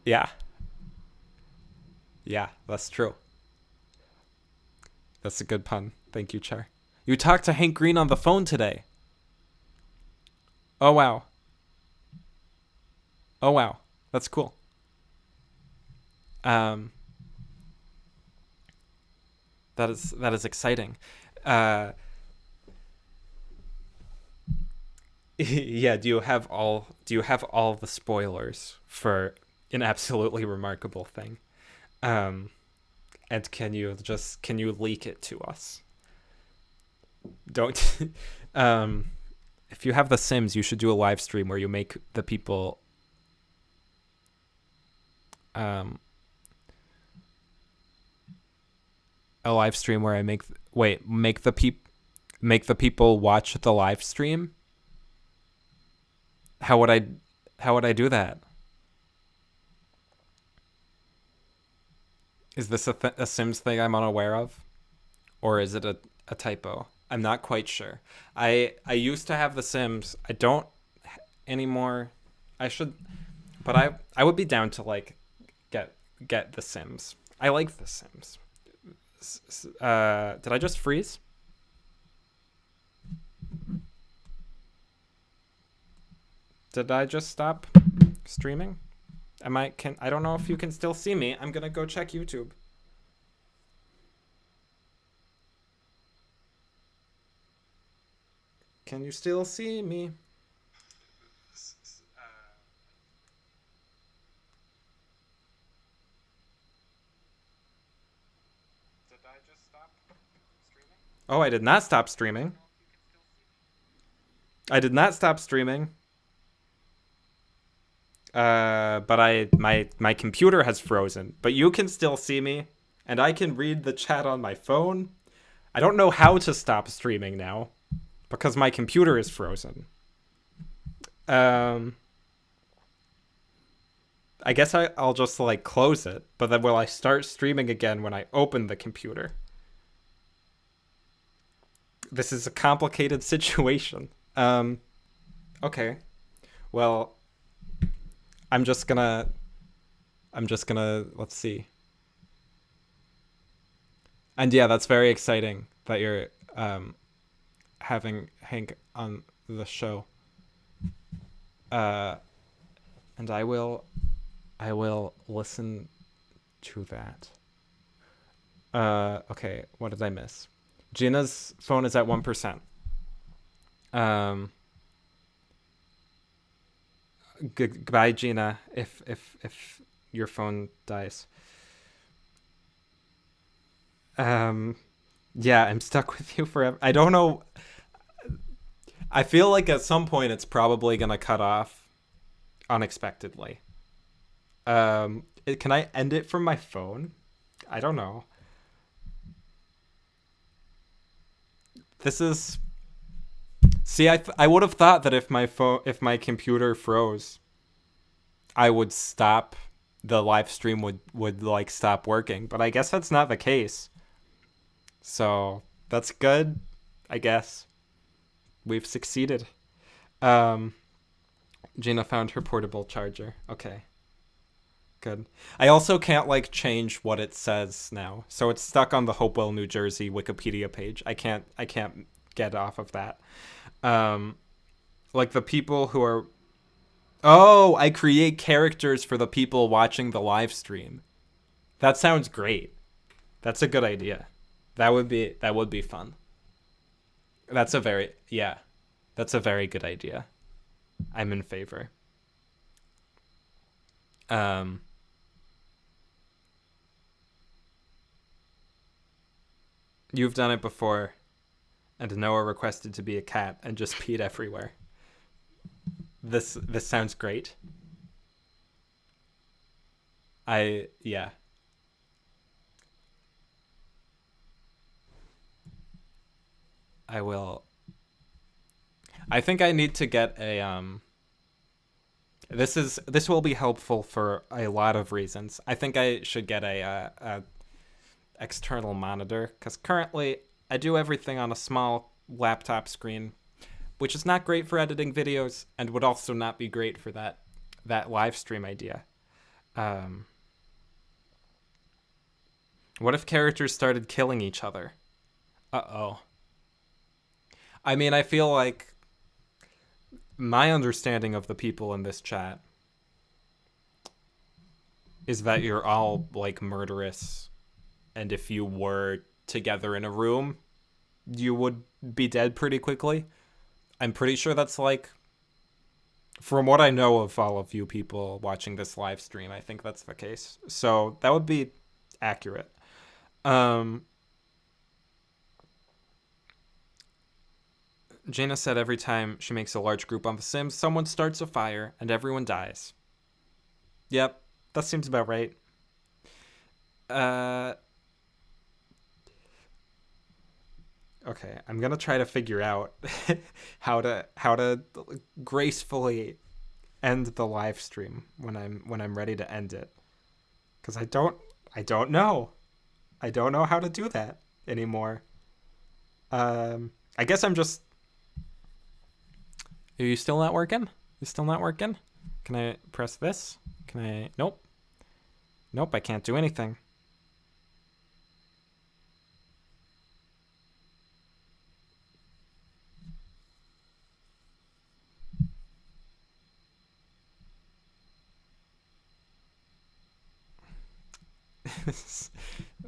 yeah. Yeah, that's true. That's a good pun. Thank you, Char. You talked to Hank Green on the phone today. Oh wow. Oh wow. That's cool. Um that is exciting. Uh yeah, do you have all the spoilers for an absolutely remarkable thing? Um and can you leak it to us? Don't um if you have the Sims, you should do a live stream where you make the people um a live stream where I make the people watch the live stream. How would I do that? Is this a Sims thing I'm unaware of, or is it a typo? I'm not quite sure. I used to have the Sims. I don't anymore. I should, but I would be down to like get the Sims. I like the Sims. Did I just freeze? Did I just stop streaming? I don't know if you can still see me. I'm gonna go check YouTube. Can you still see me? Did I just stop streaming? Oh, I did not stop streaming. I did not stop streaming. But my computer has frozen. But you can still see me, and I can read the chat on my phone. I don't know how to stop streaming now, because my computer is frozen. I guess I'll just like close it, but then will I start streaming again when I open the computer? This is a complicated situation. Okay. Well, I'm just gonna let's see. And yeah, that's very exciting that you're having Hank on the show. And I will listen to that. Okay, what did I miss? Gina's phone is at 1%. Goodbye, Gina. If your phone dies. Yeah, I'm stuck with you forever. I don't know. I feel like at some point it's probably gonna cut off unexpectedly. Can I end it from my phone? I don't know. This is. See, I would have thought that if my computer froze, I would stop. The live stream would like stop working, but I guess that's not the case. So that's good, I guess. We've succeeded. Gina found her portable charger. Okay. Good. I also can't like change what it says now. So it's stuck on the Hopewell, New Jersey Wikipedia page. I can't get off of that. Like the people who are Oh, I create characters for the people watching the live stream. That sounds great. That's a good idea. That would be fun. That's a very yeah. That's a very good idea. I'm in favor. You've done it before, and Noah requested to be a cat and just peed everywhere. This sounds great. Yeah. I will. I think I need to get a This will be helpful for a lot of reasons. I think I should get a external monitor, because currently I do everything on a small laptop screen, which is not great for editing videos and would also not be great for that live stream idea. What if characters started killing each other? Uh-oh. I mean, I feel like my understanding of the people in this chat is that you're all, like, murderous, and if you were together in a room, you would be dead pretty quickly. I'm pretty sure that's, like, from what I know of all of you people watching this live stream, I think that's the case. So that would be accurate. Gina said every time she makes a large group on The Sims, someone starts a fire and everyone dies. Yep, that seems about right. Okay, I'm gonna try to figure out how to gracefully end the live stream when I'm ready to end it, because I don't know. I don't know how to do that anymore. I guess I'm just. Are you still not working? You still not working? Can I press this? Can I? Nope. Nope, I can't do anything.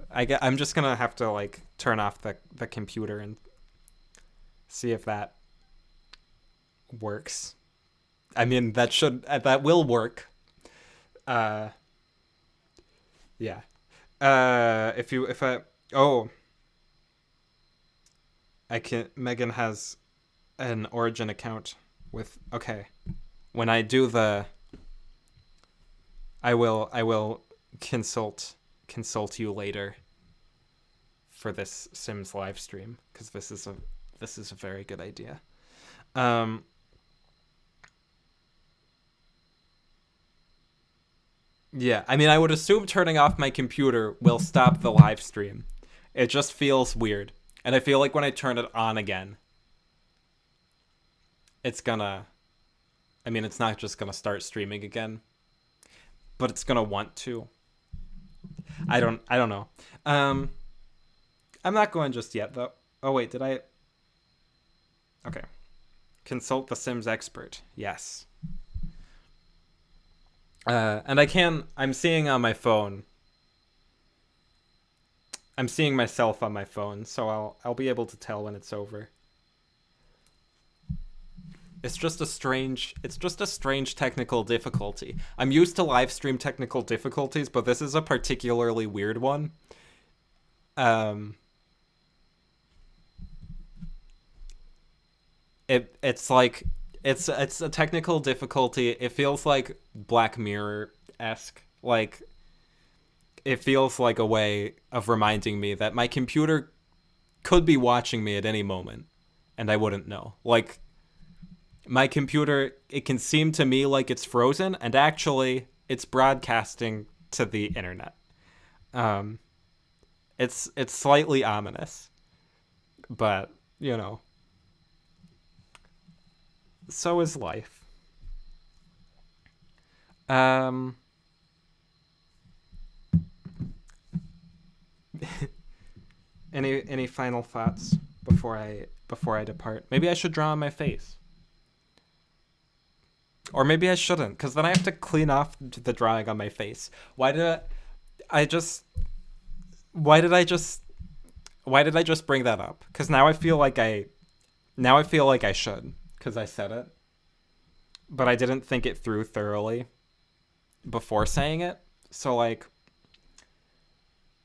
I'm just gonna have to, like, turn off the computer and see if that works. I mean, that will work. Yeah. Megan has an Origin account with. Okay. When I do I will consult you later for this Sims live stream, because this is a very good idea. Yeah, I mean, I would assume turning off my computer will stop the live stream. It just feels weird. And I feel like when I turn it on again, it's not just gonna start streaming again, but it's gonna want to. I don't know. I'm not going just yet, though. Oh, wait, did I? Okay. Consult the Sims expert. Yes. And I'm seeing on my phone. I'm seeing myself on my phone, so I'll be able to tell when it's over. It's just a strange technical difficulty. I'm used to live stream technical difficulties, but this is a particularly weird one. It's like it's a technical difficulty. It feels like Black Mirror-esque. Like, it feels like a way of reminding me that my computer could be watching me at any moment, and I wouldn't know. Like, my computer, it can seem to me like it's frozen, and actually, it's broadcasting to the internet. It's slightly ominous, but, you know, so is life. Any final thoughts before I depart? Maybe I should draw on my face. Or maybe I shouldn't, because then I have to clean off the drawing on my face. Why did I just bring that up? Because now I feel like I should. because I said it, but I didn't think it through thoroughly before saying it. So like,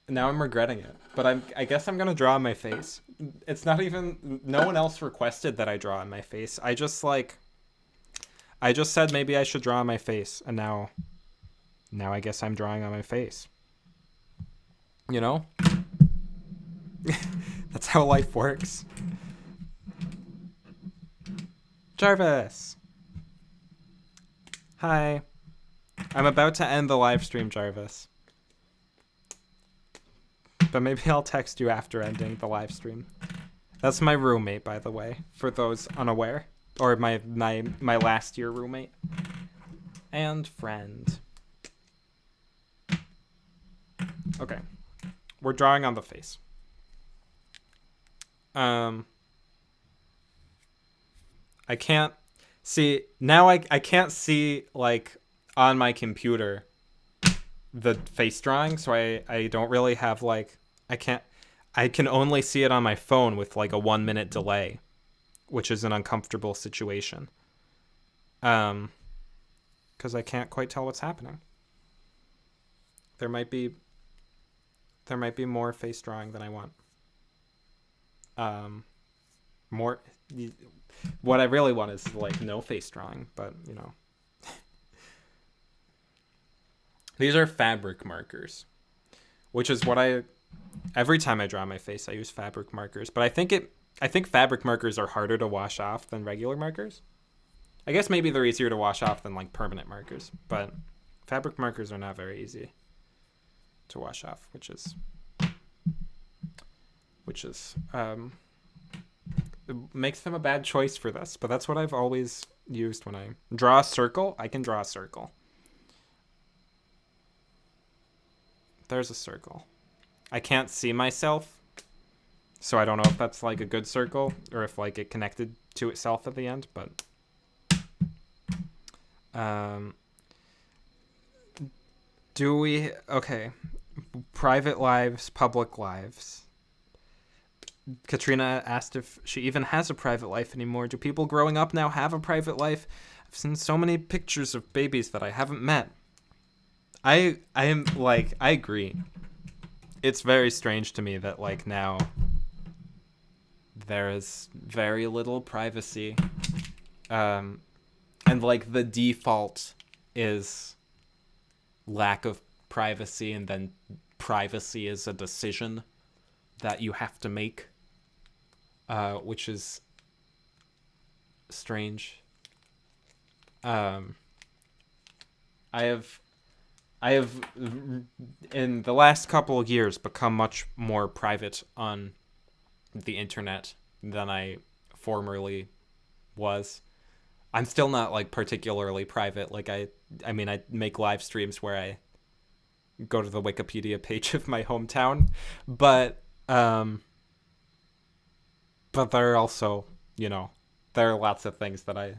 now I'm regretting it. But I guess I'm gonna draw on my face. It's not even, no one else requested that I draw on my face. I just said maybe I should draw on my face, and now I guess I'm drawing on my face. You know? That's how life works. Jarvis! Hi. I'm about to end the live stream, Jarvis. But maybe I'll text you after ending the live stream. That's my roommate, by the way, for those unaware. Or my last year roommate. And friend. Okay. We're drawing on the face. I can't see now. I can't see like on my computer the face drawing, so I don't really have like I can only see it on my phone with like a 1 minute delay, which is an uncomfortable situation. Because I can't quite tell what's happening. There might be more face drawing than I want. More. What I really want is like no face drawing, but you know. These are fabric markers, which is what every time I draw my face, I use fabric markers. But I think fabric markers are harder to wash off than regular markers. I guess maybe they're easier to wash off than like permanent markers, but fabric markers are not very easy to wash off, which is it makes them a bad choice for this, but that's what I've always used when I draw a circle. I can draw a circle. There's a circle. I can't see myself, so I don't know if that's like a good circle or if like it connected to itself at the end, but okay, private lives, public lives. Katrina asked if she even has a private life anymore. Do people growing up now have a private life? I've seen so many pictures of babies that I haven't met. I agree. It's very strange to me that like now there is very little privacy. And like the default is lack of privacy, and then privacy is a decision that you have to make. Which is strange. I have in the last couple of years become much more private on the internet than I formerly was. I'm still not like particularly private. Like I make live streams where I go to the Wikipedia page of my hometown, but there are also, you know, there are lots of things that I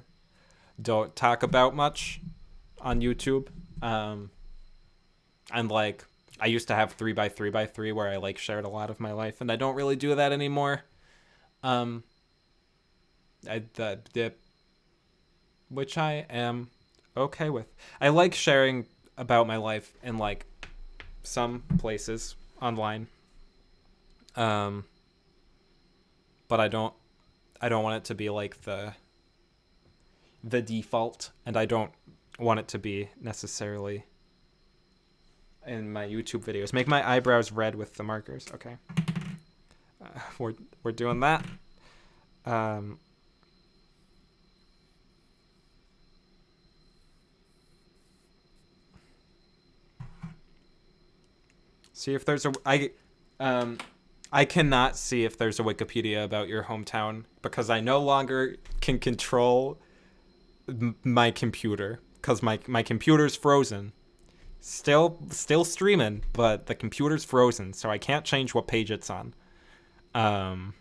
don't talk about much on YouTube. And like, I used to have 3x3x3 where I like shared a lot of my life, and I don't really do that anymore. Which I am okay with. I like sharing about my life in like some places online. But I don't want it to be like the default, and I don't want it to be necessarily in my YouTube videos. Make my eyebrows red with the markers. Okay. We're doing that. See if there's I cannot see if there's a Wikipedia about your hometown because I no longer can control my computer because my computer's frozen. Still streaming, but the computer's frozen, so I can't change what page it's on. I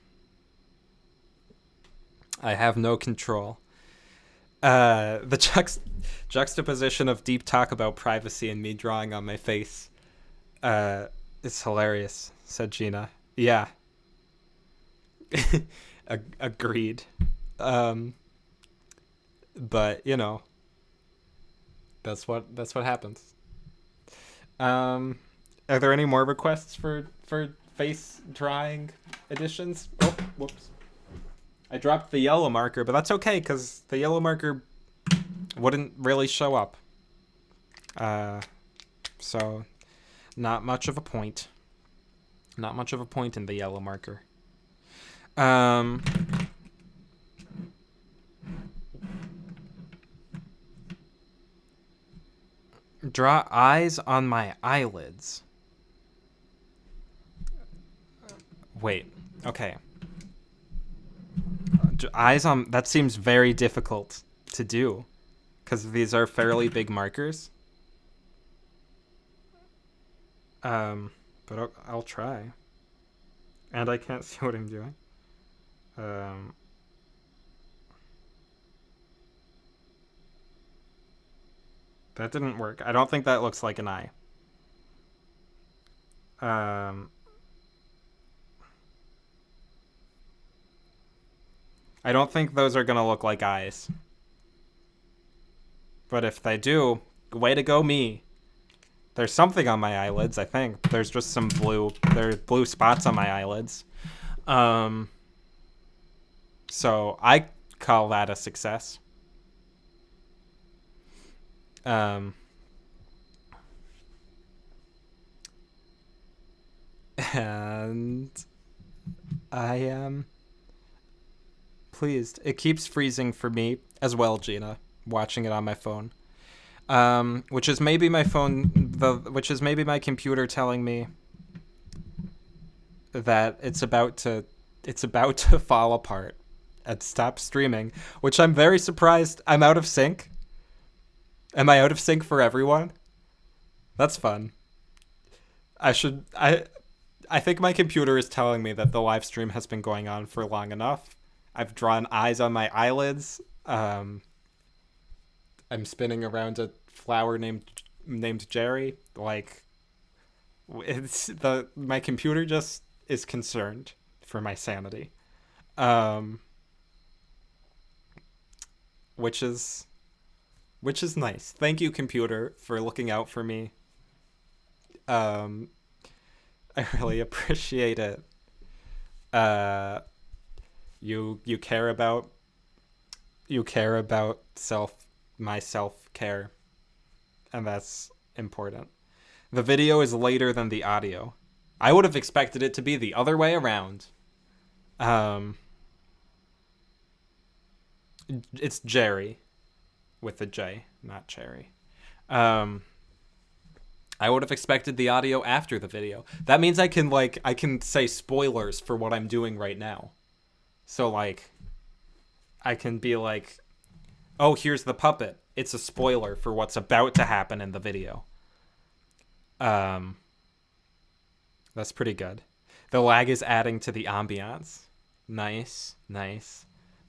have no control. The juxtaposition of deep talk about privacy and me drawing on my face is hilarious, said Gina. Yeah. Agreed. But, you know, that's what happens. Are there any more requests for face drawing editions? Oh, whoops. I dropped the yellow marker, but that's okay because the yellow marker wouldn't really show up. So not much of a point. Not much of a point in the yellow marker. Draw eyes on my eyelids. Wait. Okay. Eyes on... That seems very difficult to do. Because these are fairly big markers. But I'll try. And I can't see what I'm doing. That didn't work. I don't think that looks like an eye. I don't think those are going to look like eyes. But if they do, way to go me. There's something on my eyelids, I think. There's just some blue... There are blue spots on my eyelids. So I call that a success. And I am pleased. It keeps freezing for me as well, Gina, watching it on my phone. Which is maybe my computer telling me that it's about to fall apart and stop streaming, which I'm very surprised. I'm out of sync. Am I out of sync for everyone? That's fun. I think my computer is telling me that the live stream has been going on for long enough. I've drawn eyes on my eyelids. I'm spinning around a flower named Jerry. Like, my computer just is concerned for my sanity, which is nice. Thank you, computer, for looking out for me. I really appreciate it. You care about my self-care, and that's important. The video is later than the audio. I would have expected it to be the other way around. It's Jerry with a J, not Cherry. I would have expected the audio after the video. That means I can say spoilers for what I'm doing right now. So like I can be like, oh, here's the puppet. It's a spoiler for what's about to happen in the video. That's pretty good. The lag is adding to the ambiance. Nice.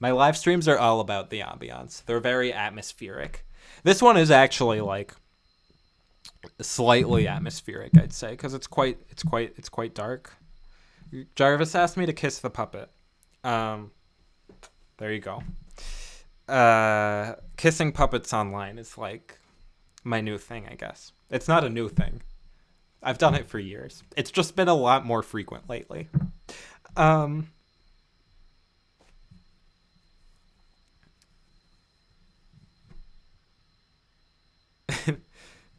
My live streams are all about the ambiance. They're very atmospheric. This one is actually like slightly atmospheric, I'd say, because it's quite dark. Jarvis asked me to kiss the puppet. There you go. Kissing puppets online is like my new thing, I guess. It's not a new thing. I've done it for years. It's just been a lot more frequent lately.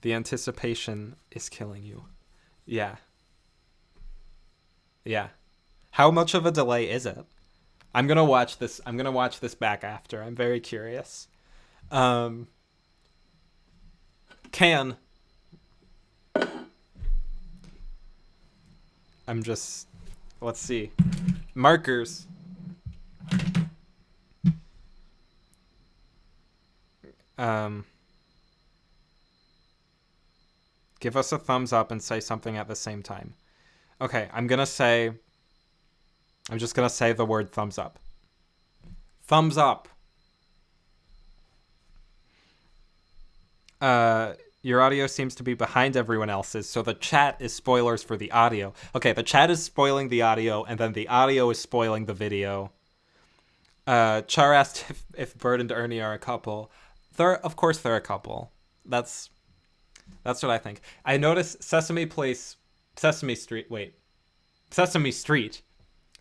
The anticipation is killing you. Yeah. How much of a delay is it? I'm gonna watch this back after. I'm very curious. Let's see. Markers. Give us a thumbs up and say something at the same time. Okay, I'm just gonna say the word thumbs up. Thumbs up. Your audio seems to be behind everyone else's, so the chat is spoilers for the audio. Okay, the chat is spoiling the audio, and then the audio is spoiling the video. Char asked if Bert and Ernie are a couple. Of course they're a couple. That's what I think. I noticed Sesame Street.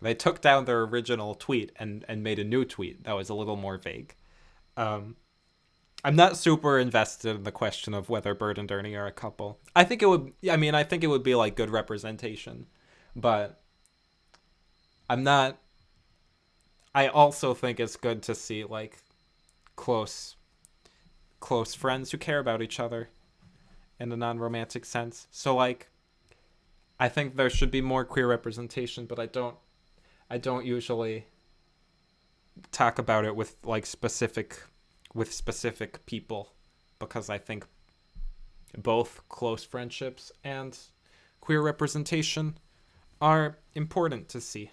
They took down their original tweet and made a new tweet that was a little more vague. I'm not super invested in the question of whether Bert and Ernie are a couple. I think it would be like good representation, but I'm not. I also think it's good to see like close friends who care about each other in a non-romantic sense. So like, I think there should be more queer representation, but I don't usually talk about it with like specific people, because I think both close friendships and queer representation are important to see.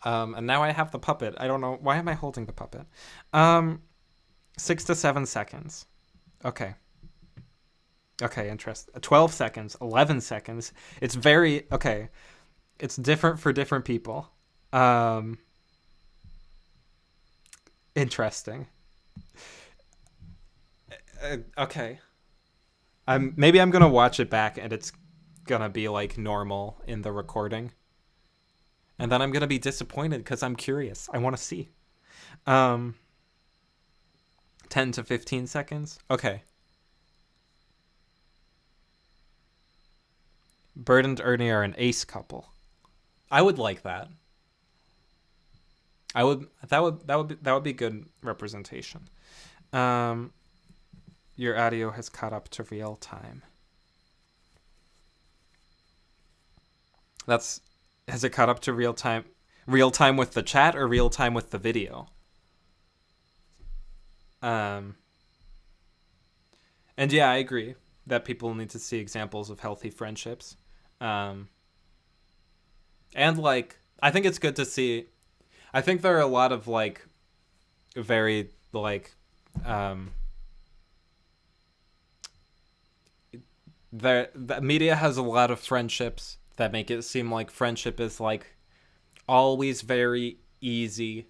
And now I have the puppet. I don't know, why am I holding the puppet? 6 to 7 seconds. Okay, interest. 12 seconds, 11 seconds. It's very okay. It's different for different people. Interesting. Okay. Maybe I'm gonna watch it back and it's gonna be like normal in the recording, and then I'm gonna be disappointed because I'm curious. I want to see. 10 to 15 seconds. Okay. Bert and Ernie are an ace couple. I would like that. That would be good representation. Your audio has caught up to real time. Has it caught up to real time? Real time with the chat or real time with the video? And yeah, I agree that people need to see examples of healthy friendships. And like, I think it's good to see. I think there are a lot of like very like the media has a lot of friendships that make it seem like friendship is like always very easy.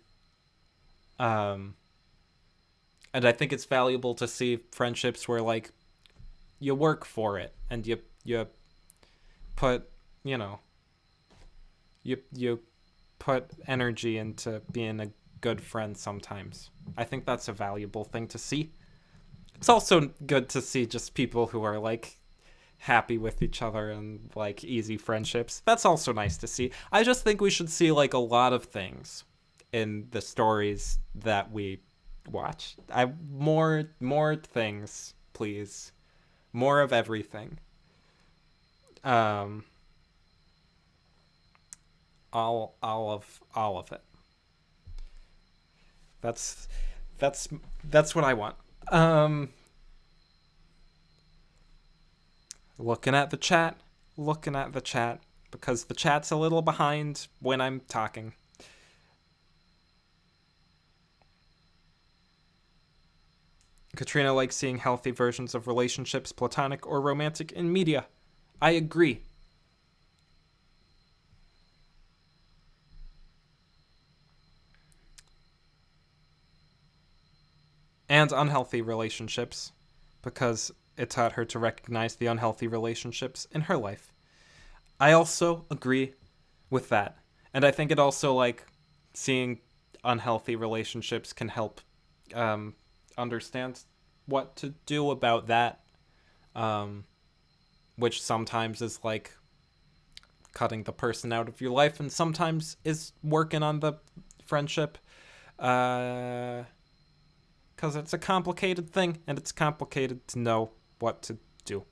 And I think it's valuable to see friendships where like you work for it and you put, you put energy into being a good friend sometimes. I think that's a valuable thing to see. It's also good to see just people who are like happy with each other and like easy friendships. That's also nice to see. I just think we should see like a lot of things in the stories that we watch. More things, please. More of everything. All of it. That's what I want. Looking at the chat, because the chat's a little behind when I'm talking. Katrina likes seeing healthy versions of relationships, platonic or romantic, in media. I agree. And unhealthy relationships, because it taught her to recognize the unhealthy relationships in her life. I also agree with that. And I think it also, like, seeing unhealthy relationships can help understand what to do about that, which sometimes is, like, cutting the person out of your life and sometimes is working on the friendship, because it's a complicated thing and it's complicated to know what to do.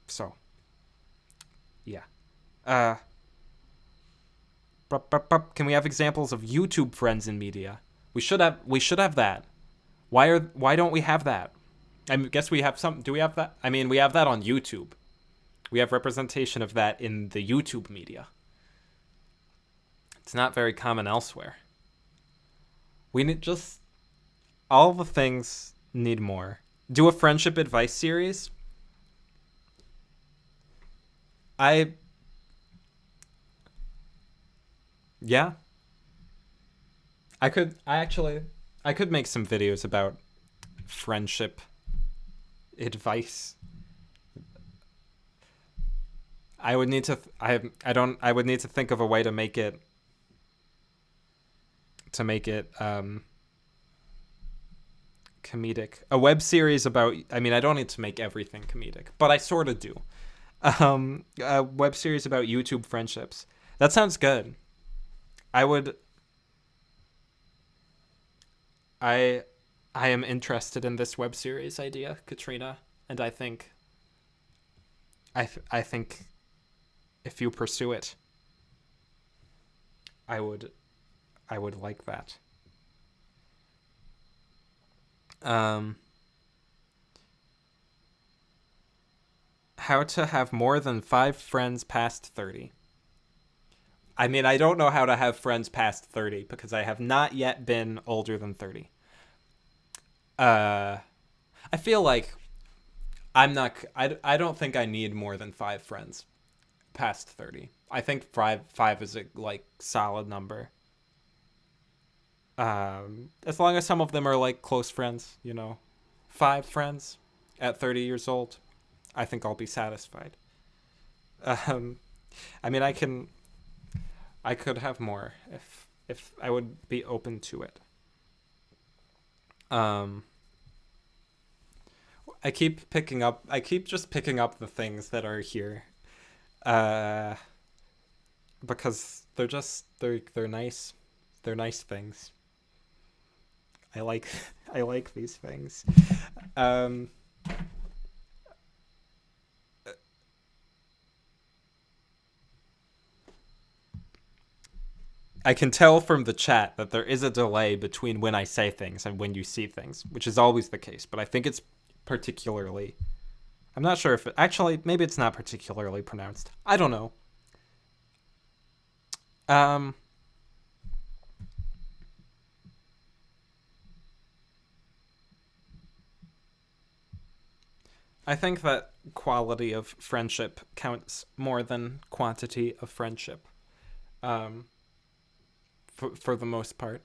So, yeah. Can we have examples of YouTube friends in media? We should have that. Why don't we have that? I guess we have some. Do we have that? I mean, we have that on YouTube. We have representation of that in the YouTube media. It's not very common elsewhere. We need just all the things need more. Do a friendship advice series. Yeah. I could make some videos about friendship advice. I would need to I would need to think of a way to make it comedic. A web series about, I mean, I don't need to make everything comedic, but I sort of do. A web series about YouTube friendships. That sounds good. I would I am interested in this web series idea, Katrina, and I think I think if you pursue it, I would like that. How to have more than 5 friends past 30. I mean, I don't know how to have friends past 30 because I have not yet been older than 30. I feel like I don't think I need more than 5 friends past 30. I think five is a like solid number. As long as some of them are like close friends, 5 friends at 30 years old, I think I'll be satisfied. I mean, I could have more if I would be open to it. I keep just picking up the things that are here, because they're nice. They're nice things. I like these things. I can tell from the chat that there is a delay between when I say things and when you see things, which is always the case, but I think it's particularly... I'm not sure if it... Actually, maybe it's not particularly pronounced. I don't know. I think that quality of friendship counts more than quantity of friendship. For the most part.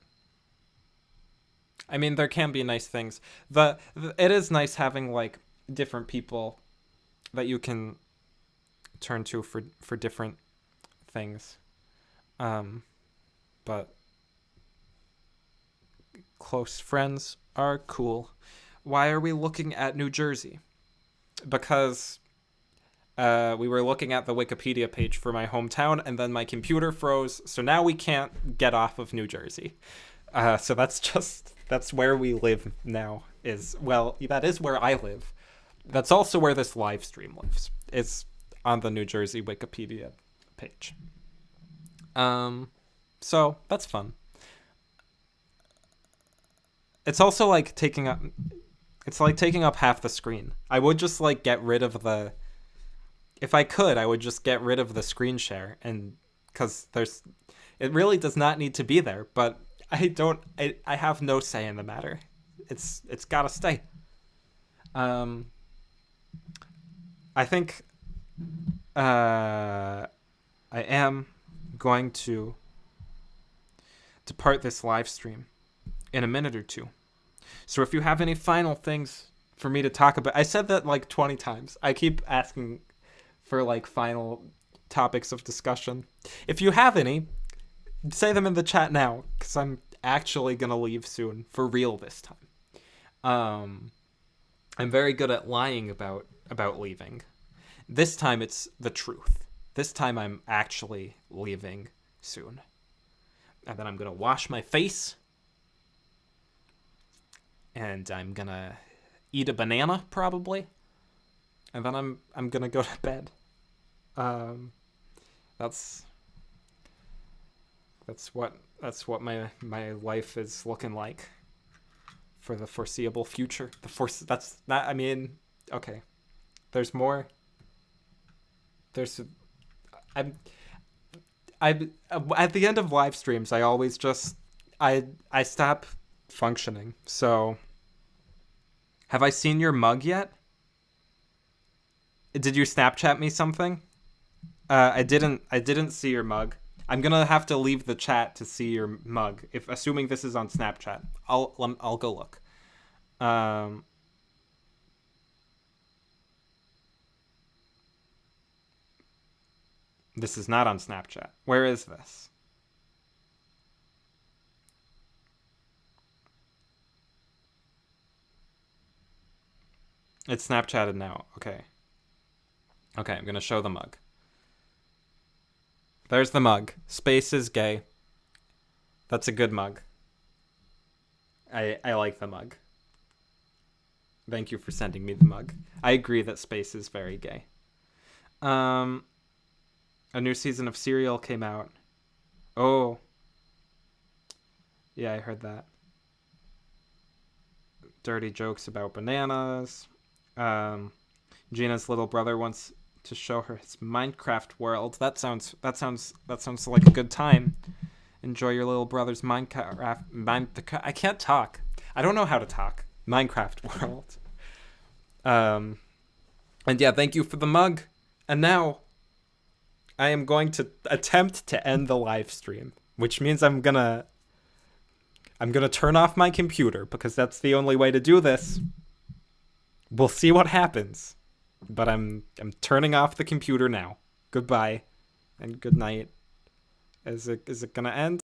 I mean, there can be nice things. It is nice having like different people that you can turn to for different things. But close friends are cool. Why are we looking at New Jersey? Because we were looking at the Wikipedia page for my hometown, and then my computer froze, so now we can't get off of New Jersey. So that's where we live now. That is where I live. That's also where this live stream lives. It's on the New Jersey Wikipedia page. So that's fun. It's also like taking up half the screen. I would just like get rid of the... If I could, I would just get rid of the screen share, and because it really does not need to be there, but I have no say in the matter. It's gotta stay. I think I am going to depart this live stream in a minute or two. So if you have any final things for me to talk about, I said that like 20 times. I keep asking for like final topics of discussion. If you have any, say them in the chat now, because I'm actually gonna leave soon for real this time. I'm very good at lying about leaving. This time it's the truth. This time I'm actually leaving soon, and then I'm gonna wash my face, and I'm gonna eat a banana probably, and then I'm gonna go to bed. That's what my life is looking like for the foreseeable future. That's not, I mean, okay. There's more. I'm at the end of live streams, I always just I stop functioning. So have I seen your mug yet? Did you Snapchat me something? I didn't see your mug. I'm gonna have to leave the chat to see your mug. If assuming this is on Snapchat, I'll go look. This is not on Snapchat. Where is this? It's Snapchatted now. Okay. Okay, I'm gonna show the mug. There's the mug. Space is gay. That's a good mug. I like the mug. Thank you for sending me the mug. I agree that space is very gay. A new season of Serial came out. Oh. Yeah, I heard that. Dirty jokes about bananas. Gina's little brother wants to show her his Minecraft world. That sounds like a good time. Enjoy your little brother's Minecraft. I can't talk. I don't know how to talk. Minecraft world. And yeah, thank you for the mug. And now I am going to attempt to end the live stream, which means I'm gonna turn off my computer because that's the only way to do this. We'll see what happens. But I'm turning off the computer now. Goodbye and good night. Is it gonna end?